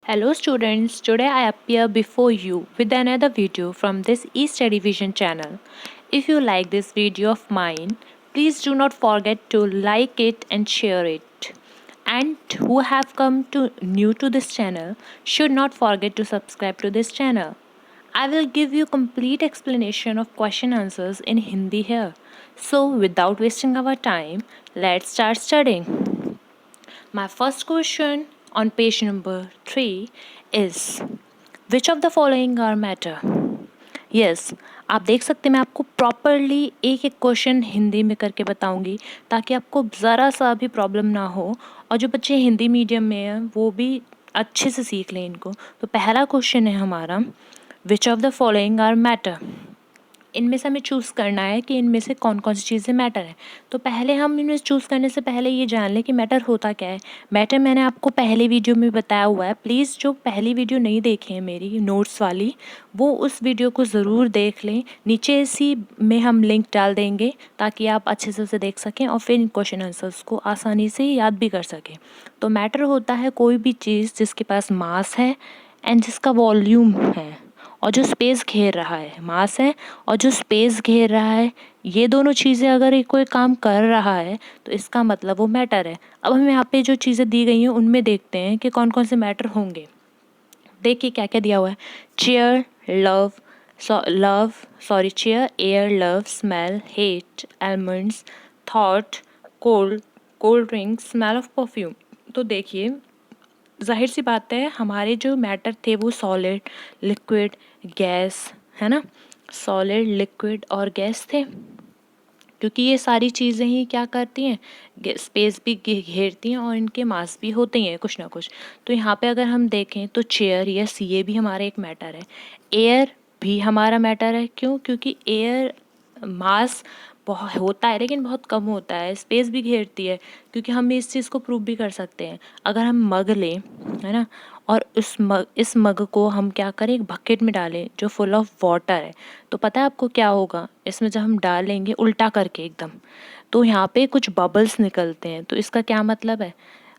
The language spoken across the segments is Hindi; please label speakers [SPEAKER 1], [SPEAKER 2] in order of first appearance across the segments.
[SPEAKER 1] Hello students, today I appear before you with another video from this eStudy Vision channel. If you like this video of mine, please do not forget to like it and share it. And who have come to new to this channel should not forget to subscribe to this channel. I will give you complete explanation of question answers in Hindi here. So without wasting our time, let's start studying. My first question on page number 3 is which of the following are matter? Yes, आप देख सकते हैं मैं आपको प्रॉपरली एक एक क्वेश्चन हिंदी में करके बताऊंगी ताकि आपको ज़रा सा भी प्रॉब्लम ना हो और जो बच्चे हिंदी मीडियम में हैं वो भी अच्छे से सीख लें इनको। तो पहला क्वेश्चन है हमारा which of the following are matter. इनमें से हमें चूज़ करना है कि इनमें से कौन कौन सी चीज़ें मैटर है। तो पहले हम इनमें चूज़ करने से पहले ये जान लें कि मैटर होता क्या है। मैटर मैंने आपको पहले वीडियो में बताया हुआ है। प्लीज़ जो पहली वीडियो नहीं देखी है मेरी नोट्स वाली, वो उस वीडियो को ज़रूर देख लें। नीचे इसी में हम लिंक डाल देंगे ताकि आप अच्छे से उसे देख सकें और फिर इन क्वेश्चन आंसर्स को आसानी से याद भी कर सकें। तो मैटर होता है कोई भी चीज़ जिसके पास मास है एंड जिसका वॉल्यूम है और जो स्पेस घेर रहा है। मास है और जो स्पेस घेर रहा है, ये दोनों चीज़ें अगर ये कोई काम कर रहा है तो इसका मतलब वो मैटर है। अब हम यहाँ पे जो चीज़ें दी गई हैं उनमें देखते हैं कि कौन कौन से मैटर होंगे। देखिए क्या क्या दिया हुआ है। Chair, chair, air, love, smell, hate, almonds, thought, cold, cold drink, smell of perfume. तो देखिए ज़ाहिर सी बात है हमारे जो मैटर थे वो सॉलिड, लिक्विड, गैस, है ना। सॉलिड, लिक्विड और गैस थे क्योंकि ये सारी चीज़ें ही क्या करती हैं, स्पेस भी घेरती हैं और इनके मास भी होते ही हैं कुछ ना कुछ। तो यहाँ पे अगर हम देखें तो चेयर, यस, ये भी हमारा एक मैटर है। एयर भी हमारा मैटर है। क्यों? क्योंकि एयर मास बहुत होता है लेकिन बहुत कम होता है, स्पेस भी घेरती है। क्योंकि हम इस चीज़ को प्रूव भी कर सकते हैं। अगर हम मग लें, है ना, और इस मग को हम क्या करें, एक बकेट में डालें जो फुल ऑफ वाटर है, तो पता है आपको क्या होगा इसमें जब हम डालेंगे उल्टा करके एकदम, तो यहाँ पे कुछ बबल्स निकलते हैं। तो इसका क्या मतलब है,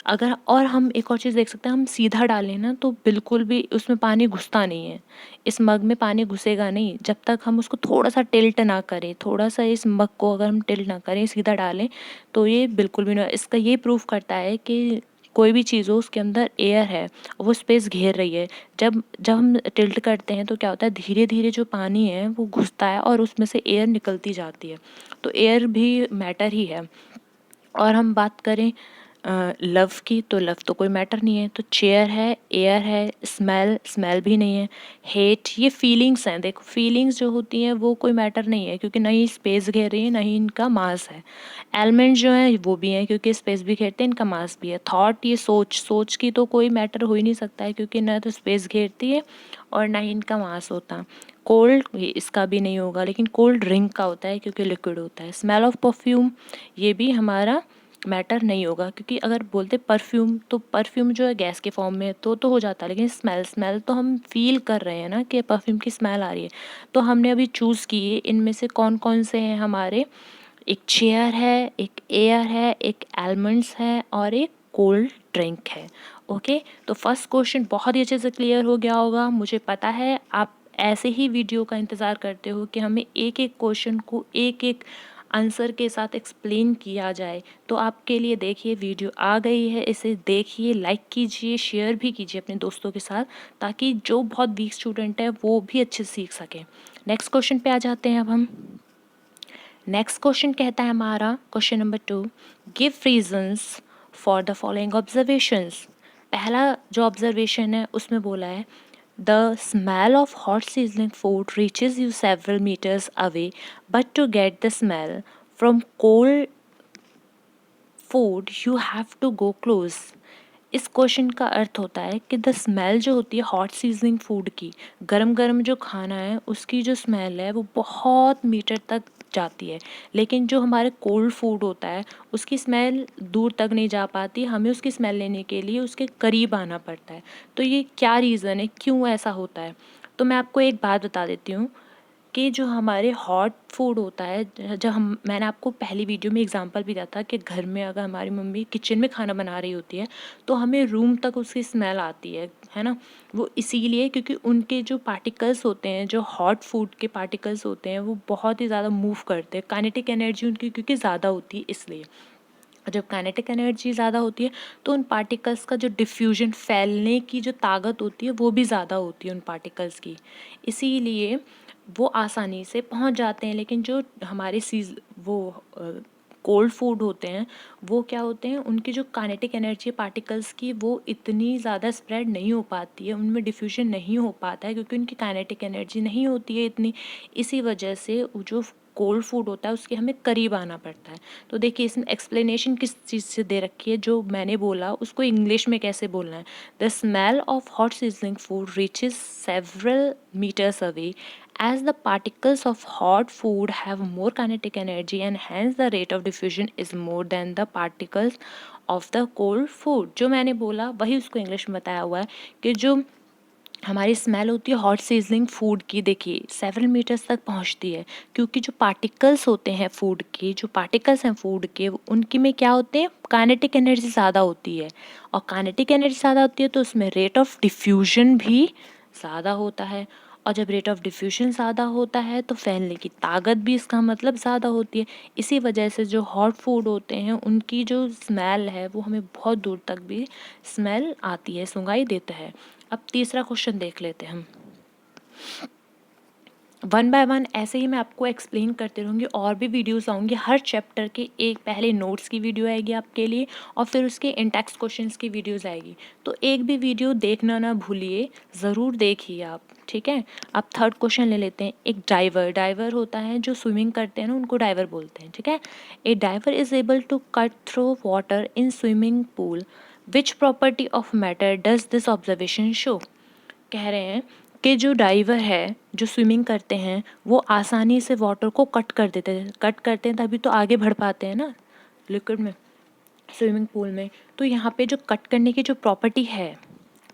[SPEAKER 1] अगर और हम एक और चीज़ देख सकते हैं, हम सीधा डालें ना तो बिल्कुल भी उसमें पानी घुसता नहीं है। इस मग में पानी घुसेगा नहीं जब तक हम उसको थोड़ा सा टिल्ट ना करें। थोड़ा सा इस मग को अगर हम टिल्ट ना करें, सीधा डालें, तो ये बिल्कुल भी नहीं। इसका ये प्रूफ करता है कि कोई भी चीज़ हो उसके अंदर एयर है, वो स्पेस घेर रही है। जब जब हम टिल्ट करते हैं तो क्या होता है, धीरे धीरे जो पानी है वो घुसता है और उसमें से एयर निकलती जाती है। तो एयर भी मैटर ही है। और हम बात करें लव की, तो लव तो कोई मैटर नहीं है। तो चेयर है, एयर है, स्मेल भी नहीं है। हेट, ये फीलिंग्स हैं। देखो फीलिंग्स जो होती हैं वो कोई मैटर नहीं है क्योंकि ना ही स्पेस घेर रही है ना ही इनका मास है। एलिमेंट जो हैं वो भी हैं क्योंकि स्पेस भी घेरते हैं, इनका मास भी है। थॉट, ये सोच की तो कोई मैटर हो ही नहीं सकता है क्योंकि ना तो स्पेस घेरती है और ना ही इनका मास होता। कोल्ड, ये इसका भी नहीं होगा, लेकिन कोल्ड ड्रिंक का होता है क्योंकि लिक्विड होता है। स्मेल ऑफ परफ्यूम, ये भी हमारा मैटर नहीं होगा क्योंकि अगर बोलते परफ्यूम तो परफ्यूम जो है गैस के फॉर्म में तो हो जाता है, लेकिन स्मेल तो हम फील कर रहे हैं ना कि परफ्यूम की स्मेल आ रही है। तो हमने अभी चूज़ किए इनमें से कौन कौन से हैं हमारे। एक चेयर है, एक एयर है, एक आलमंड्स है और एक कोल्ड ड्रिंक है। ओके, तो फर्स्ट क्वेश्चन बहुत ही अच्छे से क्लियर हो गया होगा। मुझे पता है आप ऐसे ही वीडियो का इंतज़ार करते हो कि हमें एक एक क्वेश्चन को एक एक आंसर के साथ एक्सप्लेन किया जाए। तो आपके लिए देखिए वीडियो आ गई है, इसे देखिए, लाइक कीजिए, शेयर भी कीजिए अपने दोस्तों के साथ ताकि जो बहुत वीक स्टूडेंट है वो भी अच्छे से सीख सकें। नेक्स्ट क्वेश्चन पे आ जाते हैं अब हम। नेक्स्ट क्वेश्चन कहता है हमारा question number 2, give reasons for the following observations. पहला जो ऑब्जर्वेशन है उसमें बोला है the smell of hot seasoning food reaches you several metres away but to get the smell from cold food you have to go close. इस क्वेश्चन का अर्थ होता है कि द स्मेल जो होती है हॉट सीजनिंग फूड की, गरम गरम जो खाना है उसकी जो स्मेल है वो बहुत मीटर तक जाती है, लेकिन जो हमारे कोल्ड फूड होता है उसकी स्मेल दूर तक नहीं जा पाती। हमें उसकी स्मेल लेने के लिए उसके करीब आना पड़ता है। तो ये क्या रीज़न है, क्यों ऐसा होता है? तो मैं आपको एक बात बता देती हूँ। कि जो हमारे हॉट फूड होता है, जब मैंने आपको पहली वीडियो में एग्जांपल भी दिया था कि घर में अगर हमारी मम्मी किचन में खाना बना रही होती है तो हमें रूम तक उसकी स्मेल आती है ना। वो इसीलिए क्योंकि उनके जो पार्टिकल्स होते हैं, जो हॉट फूड के पार्टिकल्स होते हैं, वो बहुत ही ज़्यादा मूव करते हैं, काइनेटिक एनर्जी उनकी क्योंकि ज़्यादा होती है इसलिए। जब काइनेटिक एनर्जी ज़्यादा होती है तो उन पार्टिकल्स का जो डिफ्यूजन, फैलने की जो ताकत होती है, वो भी ज़्यादा होती है उन पार्टिकल्स की, इसीलिए वो आसानी से पहुंच जाते हैं। लेकिन जो हमारे वो कोल्ड फूड होते हैं, वो क्या होते हैं, उनकी जो काइनेटिक एनर्जी पार्टिकल्स की वो इतनी ज़्यादा स्प्रेड नहीं हो पाती है, उनमें डिफ्यूजन नहीं हो पाता है क्योंकि उनकी काइनेटिक एनर्जी नहीं होती है इतनी। इसी वजह से जो कोल्ड फूड होता है उसके हमें करीब आना पड़ता है। तो देखिए इसमें एक्सप्लेनेशन किस चीज़ से दे रखी है, जो मैंने बोला उसको इंग्लिश में कैसे बोलना है। The smell of hot seasoning food reaches several metres away as the particles of hot food have more kinetic energy and hence the rate of diffusion is more than the particles of the cold food। जो मैंने बोला वही उसको इंग्लिश में बताया हुआ है कि जो हमारी स्मेल होती है हॉट सीजनिंग फूड की, देखिए सेवरल मीटर्स तक पहुंचती है क्योंकि जो पार्टिकल्स होते हैं फूड के, जो पार्टिकल्स हैं फूड के, उनकी में क्या होते हैं, काइनेटिक एनर्जी ज़्यादा होती है। और काइनेटिक एनर्जी ज़्यादा होती है तो उसमें रेट ऑफ डिफ्यूजन भी ज़्यादा होता है। और जब रेट ऑफ डिफ्यूजन ज़्यादा होता है तो फैलने की ताकत भी इसका मतलब ज़्यादा होती है। इसी वजह से जो हॉट फूड होते हैं उनकी जो स्मेल है वो हमें बहुत दूर तक भी स्मेल आती है, सुंगाई देता है। अब तीसरा क्वेश्चन देख लेते हैं हम। वन बाय वन ऐसे ही मैं आपको एक्सप्लेन करते रहूँगी, और भी वीडियोस आऊँगी हर चैप्टर के। एक पहले नोट्स की वीडियो आएगी आपके लिए और फिर उसके इंटेक्स क्वेश्चंस की वीडियोस आएगी, तो एक भी वीडियो देखना ना भूलिए, ज़रूर देखिए आप, ठीक है। अब थर्ड क्वेश्चन ले लेते हैं। एक डाइवर होता है जो स्विमिंग करते हैं ना, उनको डाइवर बोलते हैं, ठीक है। A diver is able to cut through water in swimming pool, which property of matter does this observation show. कह रहे हैं कि जो डाइवर है, जो स्विमिंग करते हैं, वो आसानी से वाटर को कट कर देते हैं, कट करते हैं तभी तो आगे बढ़ पाते हैं ना लिक्विड में, स्विमिंग पूल में। तो यहाँ पे जो कट करने की जो प्रॉपर्टी है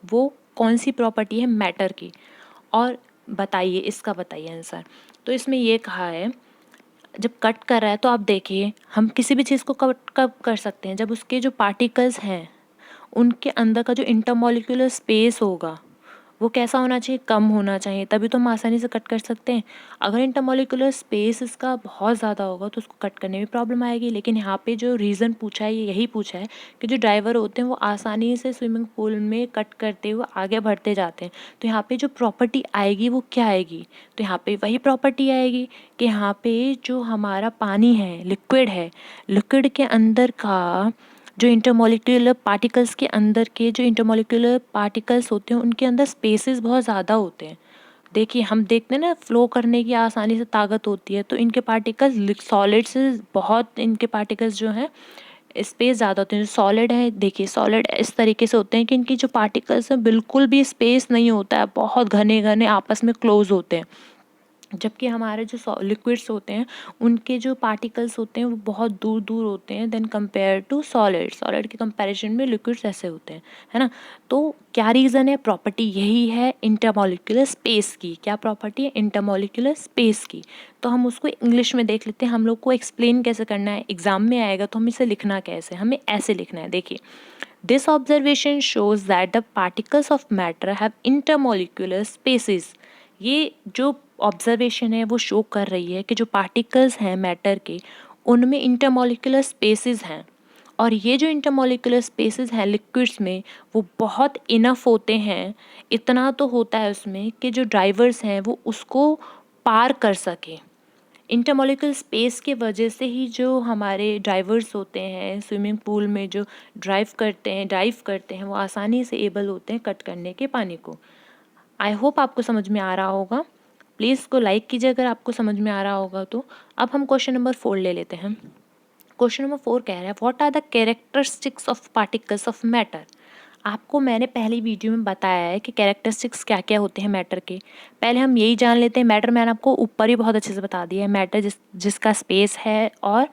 [SPEAKER 1] वो कौन सी प्रॉपर्टी है, मैटर की। और बताइए, इसका बताइए आंसर। तो इसमें ये कहा है जब कट कर रहा है तो आप देखिए, हम किसी भी चीज़ को कट कब कर सकते हैं, जब उसके जो पार्टिकल्स हैं उनके अंदर का जो इंटरमॉलिक्यूलर स्पेस होगा वो कैसा होना चाहिए, कम होना चाहिए, तभी तो हम आसानी से कट कर सकते हैं। अगर इंटरमॉलिक्यूलर स्पेस इसका बहुत ज़्यादा होगा तो उसको कट करने में प्रॉब्लम आएगी। लेकिन यहाँ पे जो रीज़न पूछा है ये यही पूछा है कि जो ड्राइवर होते हैं वो आसानी से स्विमिंग पूल में कट करते हुए आगे बढ़ते जाते हैं। तो यहाँ पे जो प्रॉपर्टी आएगी वो क्या आएगी, तो यहाँ पे वही प्रॉपर्टी आएगी कि यहाँ पे जो हमारा पानी है, लिक्विड है, लिक्विड के अंदर का जो इंटरमॉलिक्यूलर पार्टिकल्स के अंदर के जो इंटरमॉलिक्यूलर पार्टिकल्स होते हैं उनके अंदर स्पेसेस बहुत ज़्यादा होते हैं। देखिए हम देखते हैं ना, फ्लो करने की आसानी से ताकत होती है, तो इनके पार्टिकल्स सॉलिड से बहुत, इनके पार्टिकल्स जो हैं स्पेस ज़्यादा होते हैं। जो सॉलिड है, देखिए सॉलिड इस तरीके से होते हैं कि इनकी जो पार्टिकल्स हैं बिल्कुल भी स्पेस नहीं होता है, बहुत घने घने आपस में क्लोज होते हैं। जबकि हमारे जो लिक्विड्स होते हैं उनके जो पार्टिकल्स होते हैं वो बहुत दूर दूर होते हैं देन कंपेयर टू सॉलिड के कंपैरिजन में लिक्विड्स ऐसे होते हैं, है ना। तो क्या रीज़न है, प्रॉपर्टी यही है इंटरमॉलिक्यूलर स्पेस की। क्या प्रॉपर्टी है, इंटरमॉलिक्यूलर स्पेस की। तो हम उसको इंग्लिश में देख लेते हैं, हम लोग को एक्सप्लेन कैसे करना है, एग्जाम में आएगा तो हम इसे लिखना कैसे, हमें ऐसे लिखना है। देखिए, this observation shows that the particles of matter have intermolecular spaces. ये जो ऑब्जर्वेशन है वो शो कर रही है कि जो पार्टिकल्स हैं मैटर के उनमें इंटरमॉलिक्यूलर स्पेसेस हैं, और ये जो इंटरमॉलिक्यूलर स्पेसेस हैं लिक्विड्स में वो बहुत इनफ होते हैं। इतना तो होता है उसमें कि जो ड्राइवर्स हैं वो उसको पार कर सकें। इंटरमॉलिक्यूलर स्पेस के वजह से ही जो हमारे ड्राइवर्स होते हैं स्विमिंग पूल में, जो डाइव करते हैं वो आसानी से एबल होते हैं कट करने के पानी को। आई होप आपको समझ में आ रहा होगा। प्लीज़ इसको लाइक कीजिए अगर आपको समझ में आ रहा होगा तो। अब हम क्वेश्चन नंबर 4 ले लेते हैं। क्वेश्चन नंबर 4 कह रहा है what are the characteristics of particles of matter. आपको मैंने पहली वीडियो में बताया है कि कैरेक्टरिस्टिक्स क्या क्या होते हैं मैटर के। पहले हम यही जान लेते हैं, मैटर मैंने आपको ऊपर ही बहुत अच्छे से बता दिया है। मैटर जिसका स्पेस है और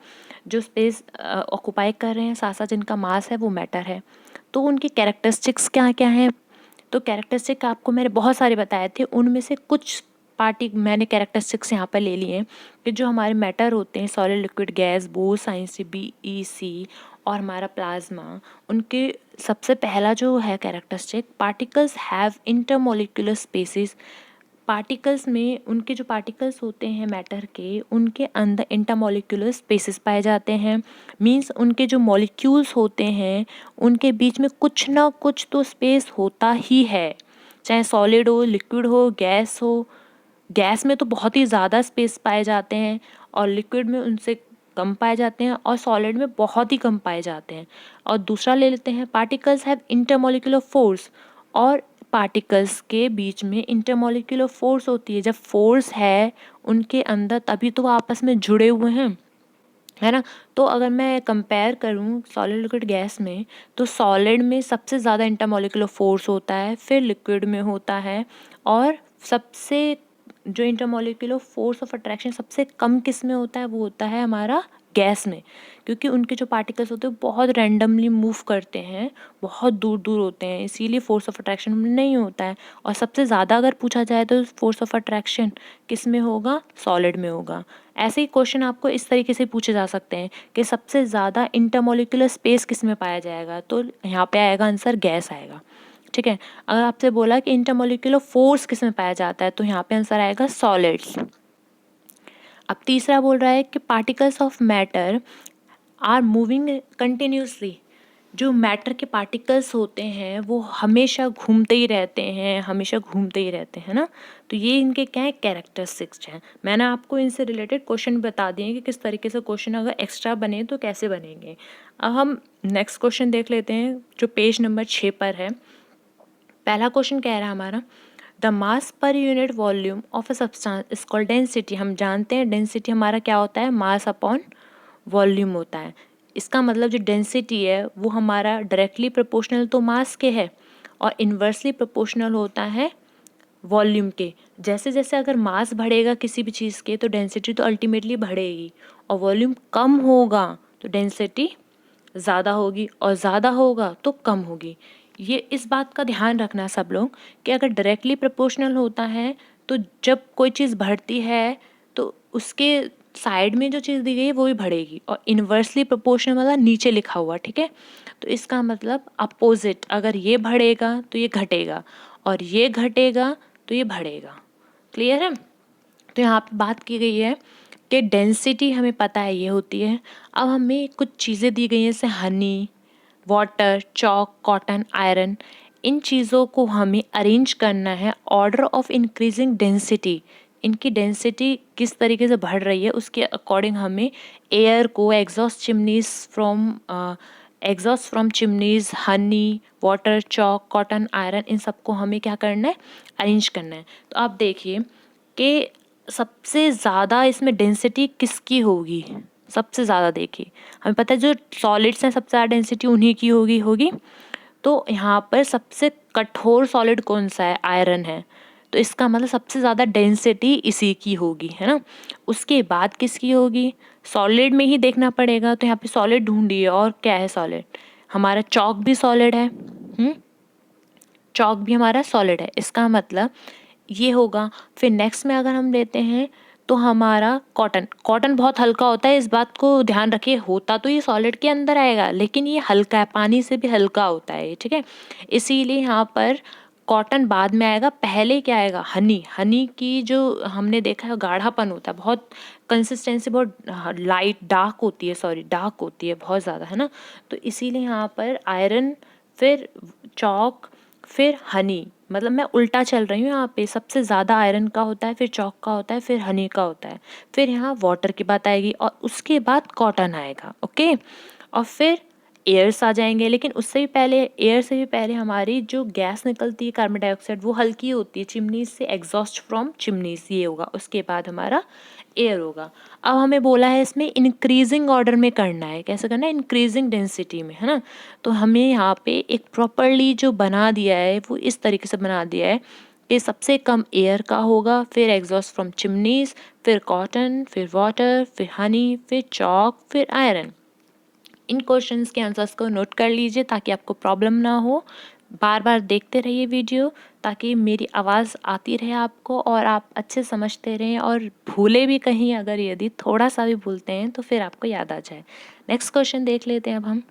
[SPEAKER 1] जो स्पेस ऑक्यूपाई कर रहे हैं, साथ साथ जिनका मास है वो मैटर है। तो उनकी कैरेक्टरिस्टिक्स क्या क्या हैं, तो कैरेक्टरिस्टिक आपको मैंने बहुत सारे बताए थे, उनमें से कुछ मैंने कैरेक्टरिस्टिक्स यहाँ पर ले लिए हैं कि जो हमारे मैटर होते हैं, सॉलिड, लिक्विड, गैस, बोथ साइन से BEC और हमारा प्लाज्मा, उनके सबसे पहला जो है characteristic, particles have intermolecular spaces. Particles में उनके जो पार्टिकल्स होते हैं मैटर के, उनके अंदर इंटरमोलिकुलर स्पेसेस पाए जाते हैं। मींस उनके जो मॉलिक्यूल्स होते हैं उनके बीच में कुछ ना कुछ तो स्पेस होता ही है, चाहे सॉलिड हो, लिक्विड हो, गैस हो। गैस में तो बहुत ही ज़्यादा स्पेस पाए जाते हैं और लिक्विड में उनसे कम पाए जाते हैं और सॉलिड में बहुत ही कम पाए जाते हैं। और दूसरा ले लेते हैं, पार्टिकल्स हैव इंटरमोलिकुलर फोर्स। और पार्टिकल्स के बीच में इंटरमोलिकुलर फोर्स होती है। जब फोर्स है उनके अंदर तभी तो वो आपस में जुड़े हुए हैं, है ना। तो अगर मैं कंपेयर करूँ सॉलिड, लिक्विड, गैस में, तो सॉलिड में सबसे ज़्यादा इंटरमोलिकुलर फोर्स होता है, फिर लिक्विड में होता है, और सबसे जो इंटरमोलिकुलर फोर्स ऑफ अट्रैक्शन सबसे कम किस में होता है, वो होता है हमारा गैस में। क्योंकि उनके जो पार्टिकल्स होते हैं बहुत रैंडमली मूव करते हैं, बहुत दूर दूर होते हैं, इसीलिए फोर्स ऑफ अट्रैक्शन नहीं होता है। और सबसे ज़्यादा अगर पूछा जाए तो फोर्स ऑफ अट्रैक्शन किस में होगा, सॉलिड में होगा। ऐसे ही क्वेश्चन आपको इस तरीके से पूछे जा सकते हैं कि सबसे ज़्यादा इंटरमोलिकुलर स्पेस किस में पाया जाएगा, तो यहाँ पे आएगा आंसर गैस आएगा। ठीक है। अगर आपसे बोला कि इंटरमोलिकुलर फोर्स किस में पाया जाता है, तो यहाँ पे आंसर आएगा सॉलिड्स। अब तीसरा बोल रहा है कि particles of matter are moving continuously. जो मैटर के पार्टिकल्स होते हैं वो हमेशा घूमते ही रहते हैं, हमेशा घूमते ही रहते हैं ना। तो ये इनके क्या है, कैरेक्टरिस्टिक्स हैं। मैंने आपको इनसे रिलेटेड क्वेश्चन बता दिए कि किस तरीके से क्वेश्चन अगर एक्स्ट्रा बने तो कैसे बनेंगे। अब हम नेक्स्ट क्वेश्चन देख लेते हैं जो पेज नंबर 6 पर है। पहला क्वेश्चन कह रहा है हमारा, the mass per unit volume of a substance is called density. हम जानते हैं डेंसिटी हमारा क्या होता है, मास अपॉन वॉल्यूम होता है। इसका मतलब जो डेंसिटी है वो हमारा डायरेक्टली प्रोपोर्शनल तो मास के है और इन्वर्सली प्रोपोर्शनल होता है वॉल्यूम के। जैसे जैसे अगर मास बढ़ेगा किसी भी चीज़ के तो डेंसिटी तो अल्टीमेटली बढ़ेगी, और वॉल्यूम कम होगा तो डेंसिटी ज़्यादा होगी, और ज़्यादा होगा तो कम होगी। ये इस बात का ध्यान रखना सब लोग कि अगर डायरेक्टली प्रोपोर्शनल होता है तो जब कोई चीज़ बढ़ती है तो उसके साइड में जो चीज़ दी गई है वो भी बढ़ेगी, और इन्वर्सली प्रोपोर्शनल वाला नीचे लिखा हुआ, ठीक है। तो इसका मतलब अपोजिट, अगर ये बढ़ेगा तो ये घटेगा, और ये घटेगा तो ये बढ़ेगा। क्लियर है। तो यहाँ पे बात की गई है कि डेंसिटी हमें पता है ये होती है। अब हमें कुछ चीज़ें दी गई हैं जैसे honey, water, chalk, cotton, iron. इन चीज़ों को हमें अरेंज करना है ऑर्डर ऑफ इंक्रीजिंग डेंसिटी। इनकी डेंसिटी किस तरीके से बढ़ रही है उसके अकॉर्डिंग हमें एयर को exhaust from chimneys, honey, water, chalk, cotton, iron, इन सबको हमें क्या करना है, अरेंज करना है। तो आप देखिए कि सबसे ज़्यादा इसमें डेंसिटी किसकी होगी, सबसे ज़्यादा देखिए हमें पता है जो सॉलिड्स हैं सबसे ज़्यादा डेंसिटी उन्हीं की होगी। तो यहाँ पर सबसे कठोर सॉलिड कौन सा है, आयरन है। तो इसका मतलब सबसे ज़्यादा डेंसिटी इसी की होगी, है ना। उसके बाद किसकी होगी, सॉलिड में ही देखना पड़ेगा। तो यहाँ पे सॉलिड ढूंढिए, और क्या है सॉलिड, हमारा चॉक भी सॉलिड है। चॉक भी हमारा सॉलिड है, इसका मतलब ये होगा। फिर नेक्स्ट में अगर हम लेते हैं तो हमारा कॉटन बहुत हल्का होता है, इस बात को ध्यान रखिए। होता तो ये सॉलिड के अंदर आएगा लेकिन ये हल्का है, पानी से भी हल्का होता है, ठीक है। इसीलिए यहाँ पर कॉटन बाद में आएगा, पहले क्या आएगा, हनी की जो हमने देखा है गाढ़ापन होता है, बहुत कंसिस्टेंसी बहुत डार्क होती है बहुत ज़्यादा, है ना। तो इसीलिए यहाँ पर आयरन, फिर चॉक, फिर हनी, मतलब मैं उल्टा चल रही हूँ यहाँ पे। सबसे ज़्यादा आयरन का होता है, फिर चॉक का होता है, फिर हनी का होता है, फिर यहाँ वाटर की बात आएगी, और उसके बाद कॉटन आएगा, ओके। और फिर एयर्स आ जाएंगे, लेकिन उससे भी पहले, एयर से भी पहले हमारी जो गैस निकलती है कार्बन डाइऑक्साइड, वो हल्की होती है, चिमनीज से, एग्जॉस्ट फ्रॉम चिमनीज, ये होगा। उसके बाद हमारा एयर होगा। अब हमें बोला है इसमें इंक्रीजिंग ऑर्डर में करना है, कैसे करना है, इंक्रीजिंग डेंसिटी में, है ना। तो हमें यहाँ पे एक प्रॉपरली जो बना दिया है वो इस तरीके से बना दिया है कि सबसे कम एयर का होगा, फिर एग्जॉस्ट फ्रॉम चिमनीज, फिर कॉटन, फिर वाटर, फिर हनी, फिर चॉक, फिर आयरन। इन क्वेश्चंस के आंसर्स को नोट कर लीजिए ताकि आपको प्रॉब्लम ना हो। बार बार देखते रहिए वीडियो, ताकि मेरी आवाज़ आती रहे आपको और आप अच्छे समझते रहें, और भूले भी कहीं अगर यदि थोड़ा सा भी भूलते हैं तो फिर आपको याद आ जाए। नेक्स्ट क्वेश्चन देख लेते हैं अब हम।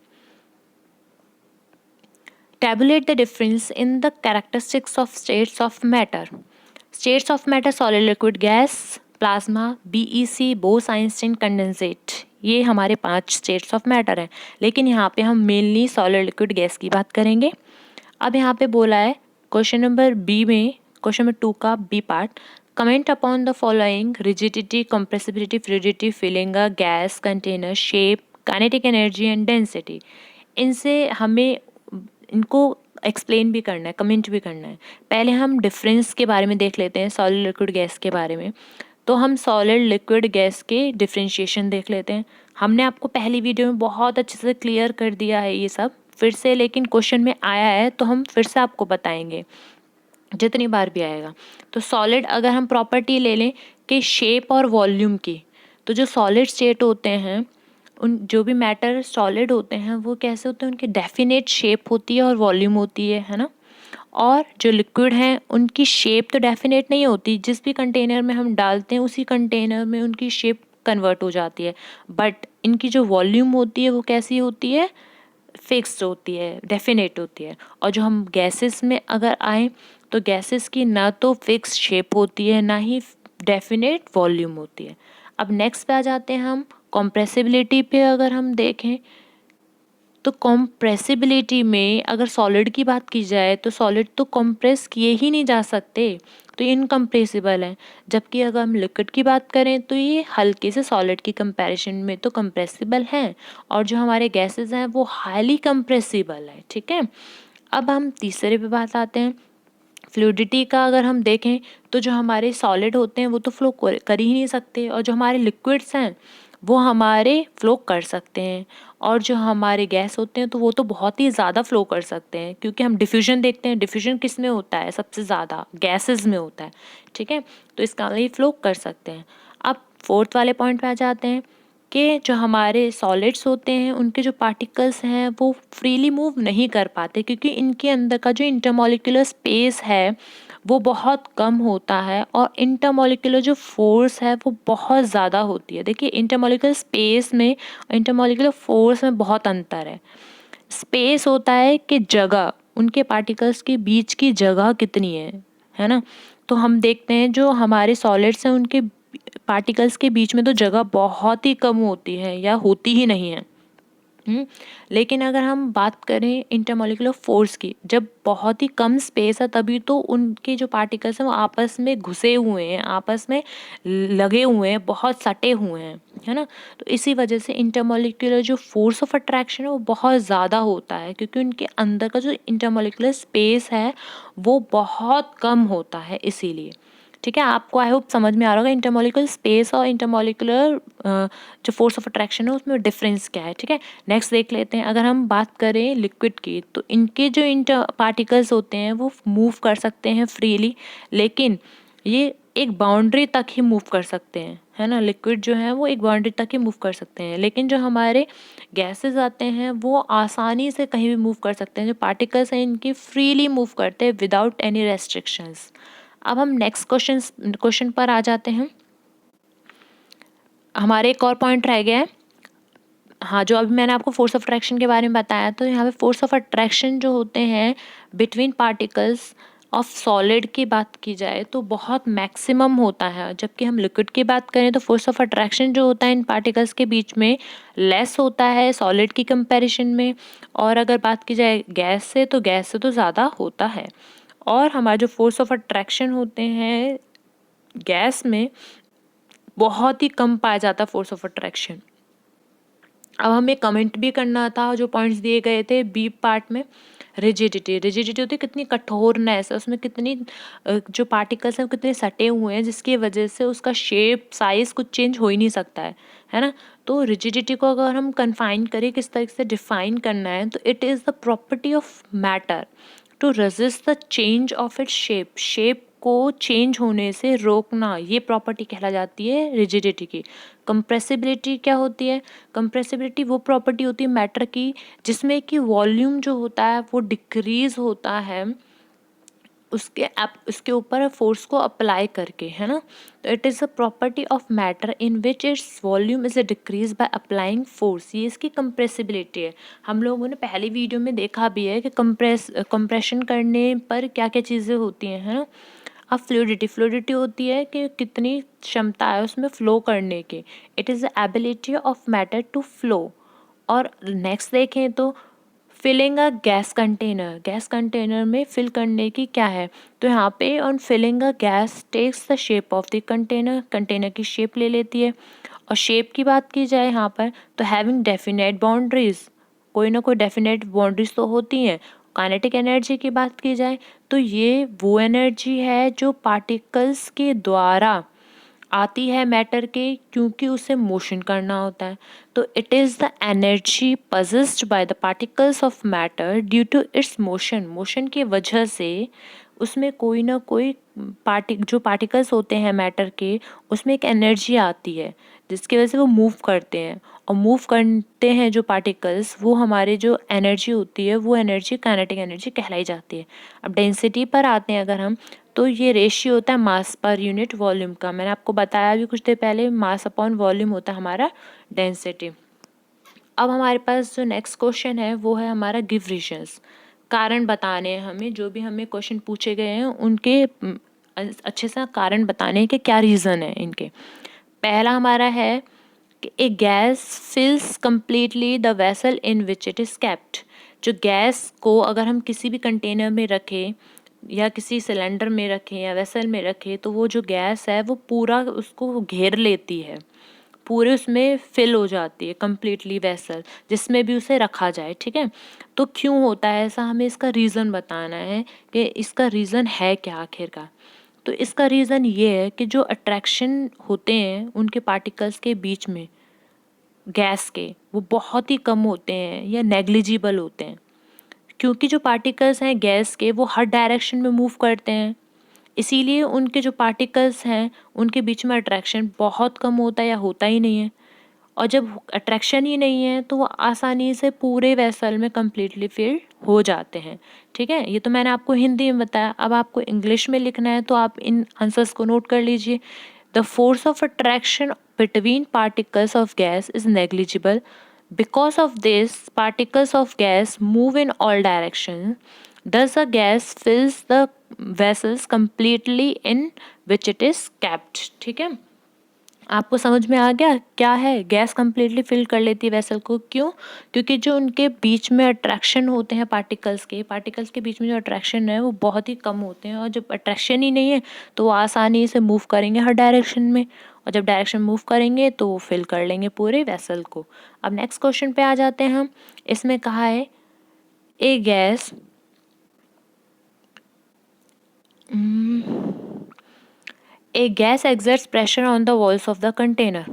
[SPEAKER 1] Tabulate the difference in the characteristics of states of matter. States of matter: solid, liquid, gas, plasma, BEC, Bose, Einstein, condensate. ये हमारे 5 स्टेट्स ऑफ मैटर हैं, लेकिन यहाँ पे हम मेनली सॉलिड, लिक्विड, गैस की बात करेंगे। अब यहाँ पे बोला है क्वेश्चन नंबर बी में, क्वेश्चन नंबर 2 का B part, comment upon the following: rigidity, compressibility, fluidity, filling a gas container, shape, kinetic energy and density. इनसे हमें इनको एक्सप्लेन भी करना है, कमेंट भी करना है। पहले हम डिफरेंस के बारे में देख लेते हैं, सॉलिड, लिक्विड, गैस के बारे में। तो हम सॉलिड, लिक्विड, गैस के डिफरेंशिएशन देख लेते हैं। हमने आपको पहली वीडियो में बहुत अच्छे से क्लियर कर दिया है ये सब, फिर से लेकिन क्वेश्चन में आया है तो हम फिर से आपको बताएंगे जितनी बार भी आएगा। तो सॉलिड अगर हम प्रॉपर्टी ले लें कि शेप और वॉल्यूम की, तो जो सॉलिड स्टेट होते हैं, उन जो भी मैटर सॉलिड होते हैं वो कैसे होते हैं, उनकी डेफिनेट शेप होती है और वॉल्यूम होती है ना। और जो लिक्विड हैं उनकी शेप तो डेफिनेट नहीं होती, जिस भी कंटेनर में हम डालते हैं उसी कंटेनर में उनकी शेप कन्वर्ट हो जाती है, बट इनकी जो वॉल्यूम होती है वो कैसी होती है, फिक्स्ड होती है, डेफिनेट होती है। और जो हम गैसेस में अगर आए तो गैसेस की ना तो फिक्स शेप होती है ना ही डेफिनेट वॉल्यूम होती है। अब नेक्स्ट पे आ जाते हैं हम कॉम्प्रेसिबिलिटी पे। अगर हम देखें तो कॉम्प्रेसिबिलिटी में अगर सॉलिड की बात की जाए तो सॉलिड तो कंप्रेस किए ही नहीं जा सकते, तो ये इनकम्प्रेसिबल है। जबकि अगर हम लिक्विड की बात करें तो ये हल्के से सॉलिड की कंपैरिजन में तो कंप्रेसिबल हैं, और जो हमारे गैसेस हैं वो हाईली कंप्रेसिबल है। ठीक है, अब हम तीसरे पे बात आते हैं फ्लूइडिटी का। अगर हम देखें तो जो हमारे सॉलिड होते हैं वो तो फ्लो कर ही नहीं सकते, और जो हमारे लिक्विड्स हैं वो हमारे फ्लो कर सकते हैं, और जो हमारे गैस होते हैं तो वो तो बहुत ही ज़्यादा फ्लो कर सकते हैं, क्योंकि हम डिफ्यूजन देखते हैं, डिफ्यूजन किस में होता है, सबसे ज़्यादा गैसेस में होता है। ठीक है, तो इसका मतलब ये फ्लो कर सकते हैं। अब फोर्थ वाले पॉइंट पे आ जाते हैं कि जो हमारे सॉलिड्स होते हैं उनके जो पार्टिकल्स हैं वो फ्रीली मूव नहीं कर पाते, क्योंकि इनके अंदर का जो इंटरमॉलिक्यूलर स्पेस है वो बहुत कम होता है, और इंटरमॉलिक्यूलर जो फोर्स है वो बहुत ज़्यादा होती है। देखिए, इंटरमॉलिक्यूलर स्पेस में इंटरमॉलिक्यूलर फोर्स में बहुत अंतर है। स्पेस होता है कि जगह, उनके पार्टिकल्स के बीच की जगह कितनी है ना। तो हम देखते हैं जो हमारे सॉलिड्स हैं उनके पार्टिकल्स के बीच में तो जगह बहुत ही कम होती है या होती ही नहीं है। लेकिन अगर हम बात करें इंटरमॉलिक्यूलर फोर्स की, जब बहुत ही कम स्पेस है तभी तो उनके जो पार्टिकल्स हैं वो आपस में घुसे हुए हैं, आपस में लगे हुए हैं, बहुत सटे हुए हैं, है ना। तो इसी वजह से इंटरमॉलिक्यूलर जो फोर्स ऑफ अट्रैक्शन है वो बहुत ज़्यादा होता है, क्योंकि उनके अंदर का जो इंटरमॉलिक्यूलर स्पेस है वो बहुत कम होता है, इसीलिए। ठीक है, आपको आई होप समझ में आ रहा होगा इंटरमॉलिक्यूलर स्पेस और इंटरमॉलिक्यूलर जो फोर्स ऑफ अट्रैक्शन है उसमें डिफरेंस क्या है। ठीक है, नेक्स्ट देख लेते हैं। अगर हम बात करें लिक्विड की, तो इनके जो इंटर पार्टिकल्स होते हैं वो मूव कर सकते हैं फ्रीली, लेकिन ये एक बाउंड्री तक ही मूव कर सकते हैं, है ना। लिक्विड जो है वो एक बाउंड्री तक ही मूव कर सकते हैं, लेकिन जो हमारे गैसेस आते हैं वो आसानी से कहीं भी मूव कर सकते हैं। जो पार्टिकल्स हैं इनकी फ्रीली मूव करते हैं विदाउट एनी रेस्ट्रिक्शंस। अब हम नेक्स्ट क्वेश्चन पर आ जाते हैं। हमारे एक और पॉइंट रह गया है। हाँ, जो अभी मैंने आपको फोर्स ऑफ अट्रैक्शन के बारे में बताया, तो यहाँ पे फोर्स ऑफ अट्रैक्शन जो होते हैं बिटवीन पार्टिकल्स ऑफ सॉलिड की बात की जाए तो बहुत मैक्सिमम होता है, जबकि हम लिक्विड की बात करें तो फोर्स ऑफ अट्रैक्शन जो होता है इन पार्टिकल्स के बीच में लेस होता है सॉलिड की कंपैरिजन में। और अगर बात की जाए गैस से तो ज़्यादा होता है। और हमारा जो फोर्स ऑफ अट्रैक्शन होते हैं गैस में बहुत ही कम पाया जाता है फोर्स ऑफ अट्रैक्शन। अब हमें कमेंट भी करना था जो पॉइंट्स दिए गए थे बी पार्ट में। रिजिडिटी होती है कितनी कठोरनेस है उसमें, कितनी जो पार्टिकल्स हैं वो कितने सटे हुए हैं, जिसकी वजह से उसका शेप साइज कुछ चेंज हो ही नहीं सकता है ना। तो रिजिडिटी को अगर हम कन्फाइन करें, किस तरीके से डिफाइन करना है, तो it is the property of matter to resist the change of its shape को चेंज होने से रोकना, ये प्रॉपर्टी कहला जाती है रिजिडिटी की। कंप्रेसिबिलिटी क्या होती है? कंप्रेसिबिलिटी वो प्रॉपर्टी होती है मैटर की जिसमें कि वॉल्यूम जो होता है वो डिक्रीज होता है उसके ऊपर फोर्स को अप्लाई करके, है ना। तो it is a property of matter in which its volume is decrease by applying force, ये इसकी कंप्रेसिबिलिटी है। हम लोगों ने पहली वीडियो में देखा भी है कि कंप्रेशन करने पर क्या क्या चीज़ें होती हैं, है ना। अब फ्लूइडिटी होती है कि कितनी क्षमता है उसमें फ्लो करने की, it is the ability of matter to flow. और नेक्स्ट देखें तो फिलिंग अ गैस कंटेनर में फिल करने की क्या है, तो यहाँ पे on filling a gas takes the shape of the container की शेप ले लेती है। और शेप की बात की जाए यहाँ पर तो हैविंग डेफिनेट बाउंड्रीज, कोई ना कोई डेफिनेट बाउंड्रीज तो होती हैं। काइनेटिक एनर्जी की बात की जाए तो ये वो एनर्जी है जो पार्टिकल्स के द्वारा आती है मैटर के, क्योंकि उसे मोशन करना होता है। तो it is the energy possessed by the particles of matter due to its motion की वजह से उसमें कोई ना कोई पार्टिकल्स होते हैं मैटर के, उसमें एक एनर्जी आती है जिसकी वजह से वो मूव करते हैं। और मूव करते हैं जो पार्टिकल्स, वो हमारे जो एनर्जी होती है वो एनर्जी काइनेटिक एनर्जी कहलाई जाती है। अब डेंसिटी पर आते हैं अगर हम, तो ये रेशियो होता है मास पर यूनिट वॉल्यूम का। मैंने आपको बताया भी कुछ देर पहले, मास अपॉन वॉल्यूम होता है हमारा डेंसिटी। अब हमारे पास जो नेक्स्ट क्वेश्चन है वो है हमारा गिव रीजंस, कारण बताने हैं हमें। जो भी हमें क्वेश्चन पूछे गए हैं उनके अच्छे से कारण बताने हैं कि क्या रीज़न है इनके। पहला हमारा है कि a gas fills completely the vessel in which it is kept. जो गैस को अगर हम किसी भी कंटेनर में रखें या किसी सिलेंडर में रखें या वेसल में रखें तो वो जो गैस है वो पूरा उसको घेर लेती है, पूरे उसमें फिल हो जाती है कम्प्लीटली वेसल जिसमें भी उसे रखा जाए, ठीक है। तो क्यों होता है ऐसा, हमें इसका रीज़न बताना है कि इसका रीज़न है क्या आखिर का। तो इसका रीज़न ये है कि जो अट्रैक्शन होते हैं उनके पार्टिकल्स के बीच में गैस के, वो बहुत ही कम होते हैं या नेग्लिजिबल होते हैं, क्योंकि जो पार्टिकल्स हैं गैस के वो हर डायरेक्शन में मूव करते हैं। इसीलिए उनके जो पार्टिकल्स हैं उनके बीच में अट्रैक्शन बहुत कम होता है या होता ही नहीं है। और जब अट्रैक्शन ही नहीं है तो वो आसानी से पूरे वेसल में कम्प्लीटली फिल हो जाते हैं, ठीक है। ये तो मैंने आपको हिंदी में बताया, अब आपको इंग्लिश में लिखना है तो आप इन आंसर्स को नोट कर लीजिए। The force of attraction between particles of gas is negligible. Because of this, particles of gas move in all directions. Thus, a gas fills the vessels completely in which it is kept. ठीक है, आपको समझ में आ गया क्या है, गैस कम्प्लीटली फिल कर लेती है वेसल को। क्यों? क्योंकि जो उनके बीच में अट्रैक्शन होते हैं पार्टिकल्स के बीच में जो अट्रैक्शन है वो बहुत ही कम होते हैं। और जब अट्रैक्शन ही नहीं है तो वो आसानी से मूव करेंगे हर डायरेक्शन में, और जब डायरेक्शन मूव करेंगे तो वो फिल कर लेंगे पूरे वेसल को। अब नेक्स्ट क्वेश्चन पे आ जाते हैं हम। इसमें कहा है a gas a gas exerts pressure on the walls of the container.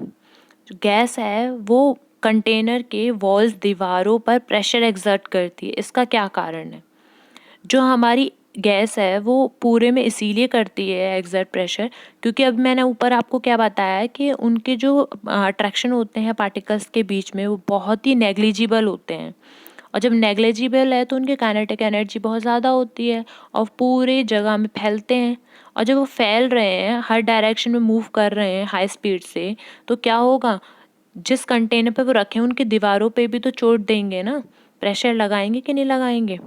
[SPEAKER 1] जो गैस है वो कंटेनर के वॉल्स दीवारों पर प्रेशर एक्सर्ट करती है। इसका क्या कारण है? जो हमारी गैस है वो पूरे में इसीलिए करती है एक्सर्ट प्रेशर, क्योंकि अब मैंने ऊपर आपको क्या बताया है कि उनके जो अट्रैक्शन होते हैं पार्टिकल्स के बीच में वो बहुत ही नेग्लिजिबल होते हैं। और जब नेग्लिजिबल है तो उनकी काइनेटिक एनर्जी बहुत ज़्यादा होती है और पूरे जगह में फैलते हैं। और जब वो फैल रहे हैं, हर डायरेक्शन में मूव कर रहे हैं हाई स्पीड से, तो क्या होगा, जिस कंटेनर पे वो रखे हैं उनकी दीवारों पे भी तो चोट देंगे ना, प्रेशर लगाएंगे कि नहीं लगाएंगे।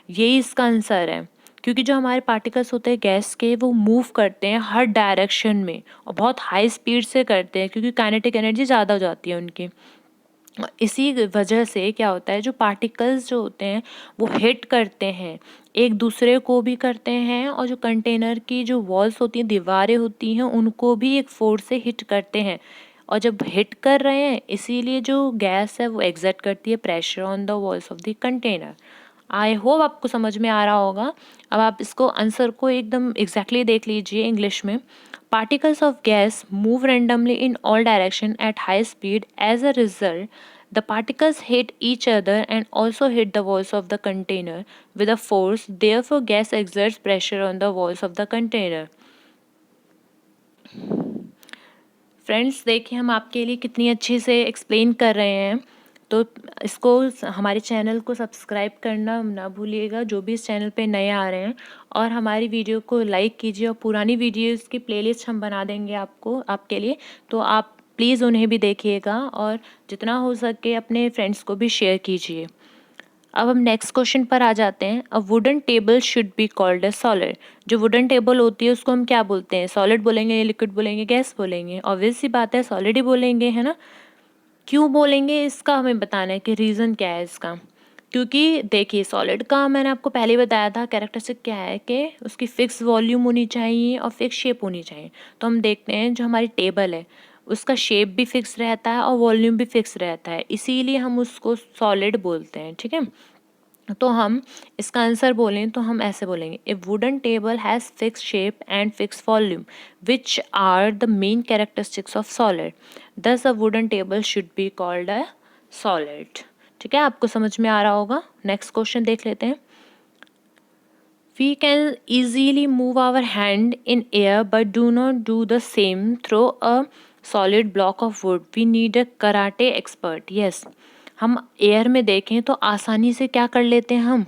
[SPEAKER 1] यही इसका आंसर है, क्योंकि जो हमारे पार्टिकल्स होते हैं गैस के वो मूव करते हैं हर डायरेक्शन में और बहुत हाई स्पीड से करते हैं, क्योंकि काइनेटिक एनर्जी ज़्यादा हो जाती है उनकी। इसी वजह से क्या होता है, जो पार्टिकल्स जो होते हैं वो हिट करते हैं, एक दूसरे को भी करते हैं, और जो कंटेनर की जो वॉल्स होती हैं, दीवारें होती हैं, उनको भी एक फोर्स से हिट करते हैं। और जब हिट कर रहे हैं इसीलिए जो गैस है वो एग्जर्ट करती है pressure on the walls of the container. I hope आपको समझ में आ रहा होगा। अब आप इसको आंसर को एकदम एग्जैक्टली देख लीजिए इंग्लिश में। Particles of gas move randomly in all directions at high speed. As a result, the particles hit each other and also hit the walls of the container with a force. Therefore, gas exerts pressure on the walls of the container. Friends देखिए हम आपके लिए कितनी अच्छे से एक्सप्लेन कर रहे हैं, तो इसको हमारे चैनल को सब्सक्राइब करना ना भूलिएगा जो भी इस चैनल पे नए आ रहे हैं, और हमारी वीडियो को लाइक कीजिए, और पुरानी वीडियोस की प्लेलिस्ट हम बना देंगे आपके लिए, तो आप प्लीज़ उन्हें भी देखिएगा और जितना हो सके अपने फ्रेंड्स को भी शेयर कीजिए। अब हम नेक्स्ट क्वेश्चन पर आ जाते हैं। अ wooden table should be called a solid. जो वुडन टेबल होती है उसको हम क्या बोलते हैं? सॉलिड बोलेंगे, लिक्विड बोलेंगे, गैस बोलेंगे? ऑब्वियस सी बात है सॉलिड ही बोलेंगे, है ना। क्यों बोलेंगे इसका हमें बताना है कि रीज़न क्या है इसका। क्योंकि देखिए सॉलिड का मैंने आपको पहले ही बताया था कैरेक्टरिस्टिक क्या है कि उसकी फिक्स वॉल्यूम होनी चाहिए और फिक्स शेप होनी चाहिए। तो हम देखते हैं जो हमारी टेबल है उसका शेप भी फिक्स रहता है और वॉल्यूम भी फिक्स रहता है, इसीलिए हम उसको सॉलिड बोलते हैं, ठीक है। तो हम इसका आंसर बोलें तो हम ऐसे बोलेंगे, a wooden table has fix shape and fix volume which are the main characteristics of solid, thus a wooden table should be called a solid. ठीक है, आपको समझ में आ रहा होगा। नेक्स्ट क्वेश्चन देख लेते हैं। We can easily move our hand in air but do not do the same through a solid block of wood. We need a karate expert. Yes, हम एयर में देखें तो आसानी से क्या कर लेते हैं, हम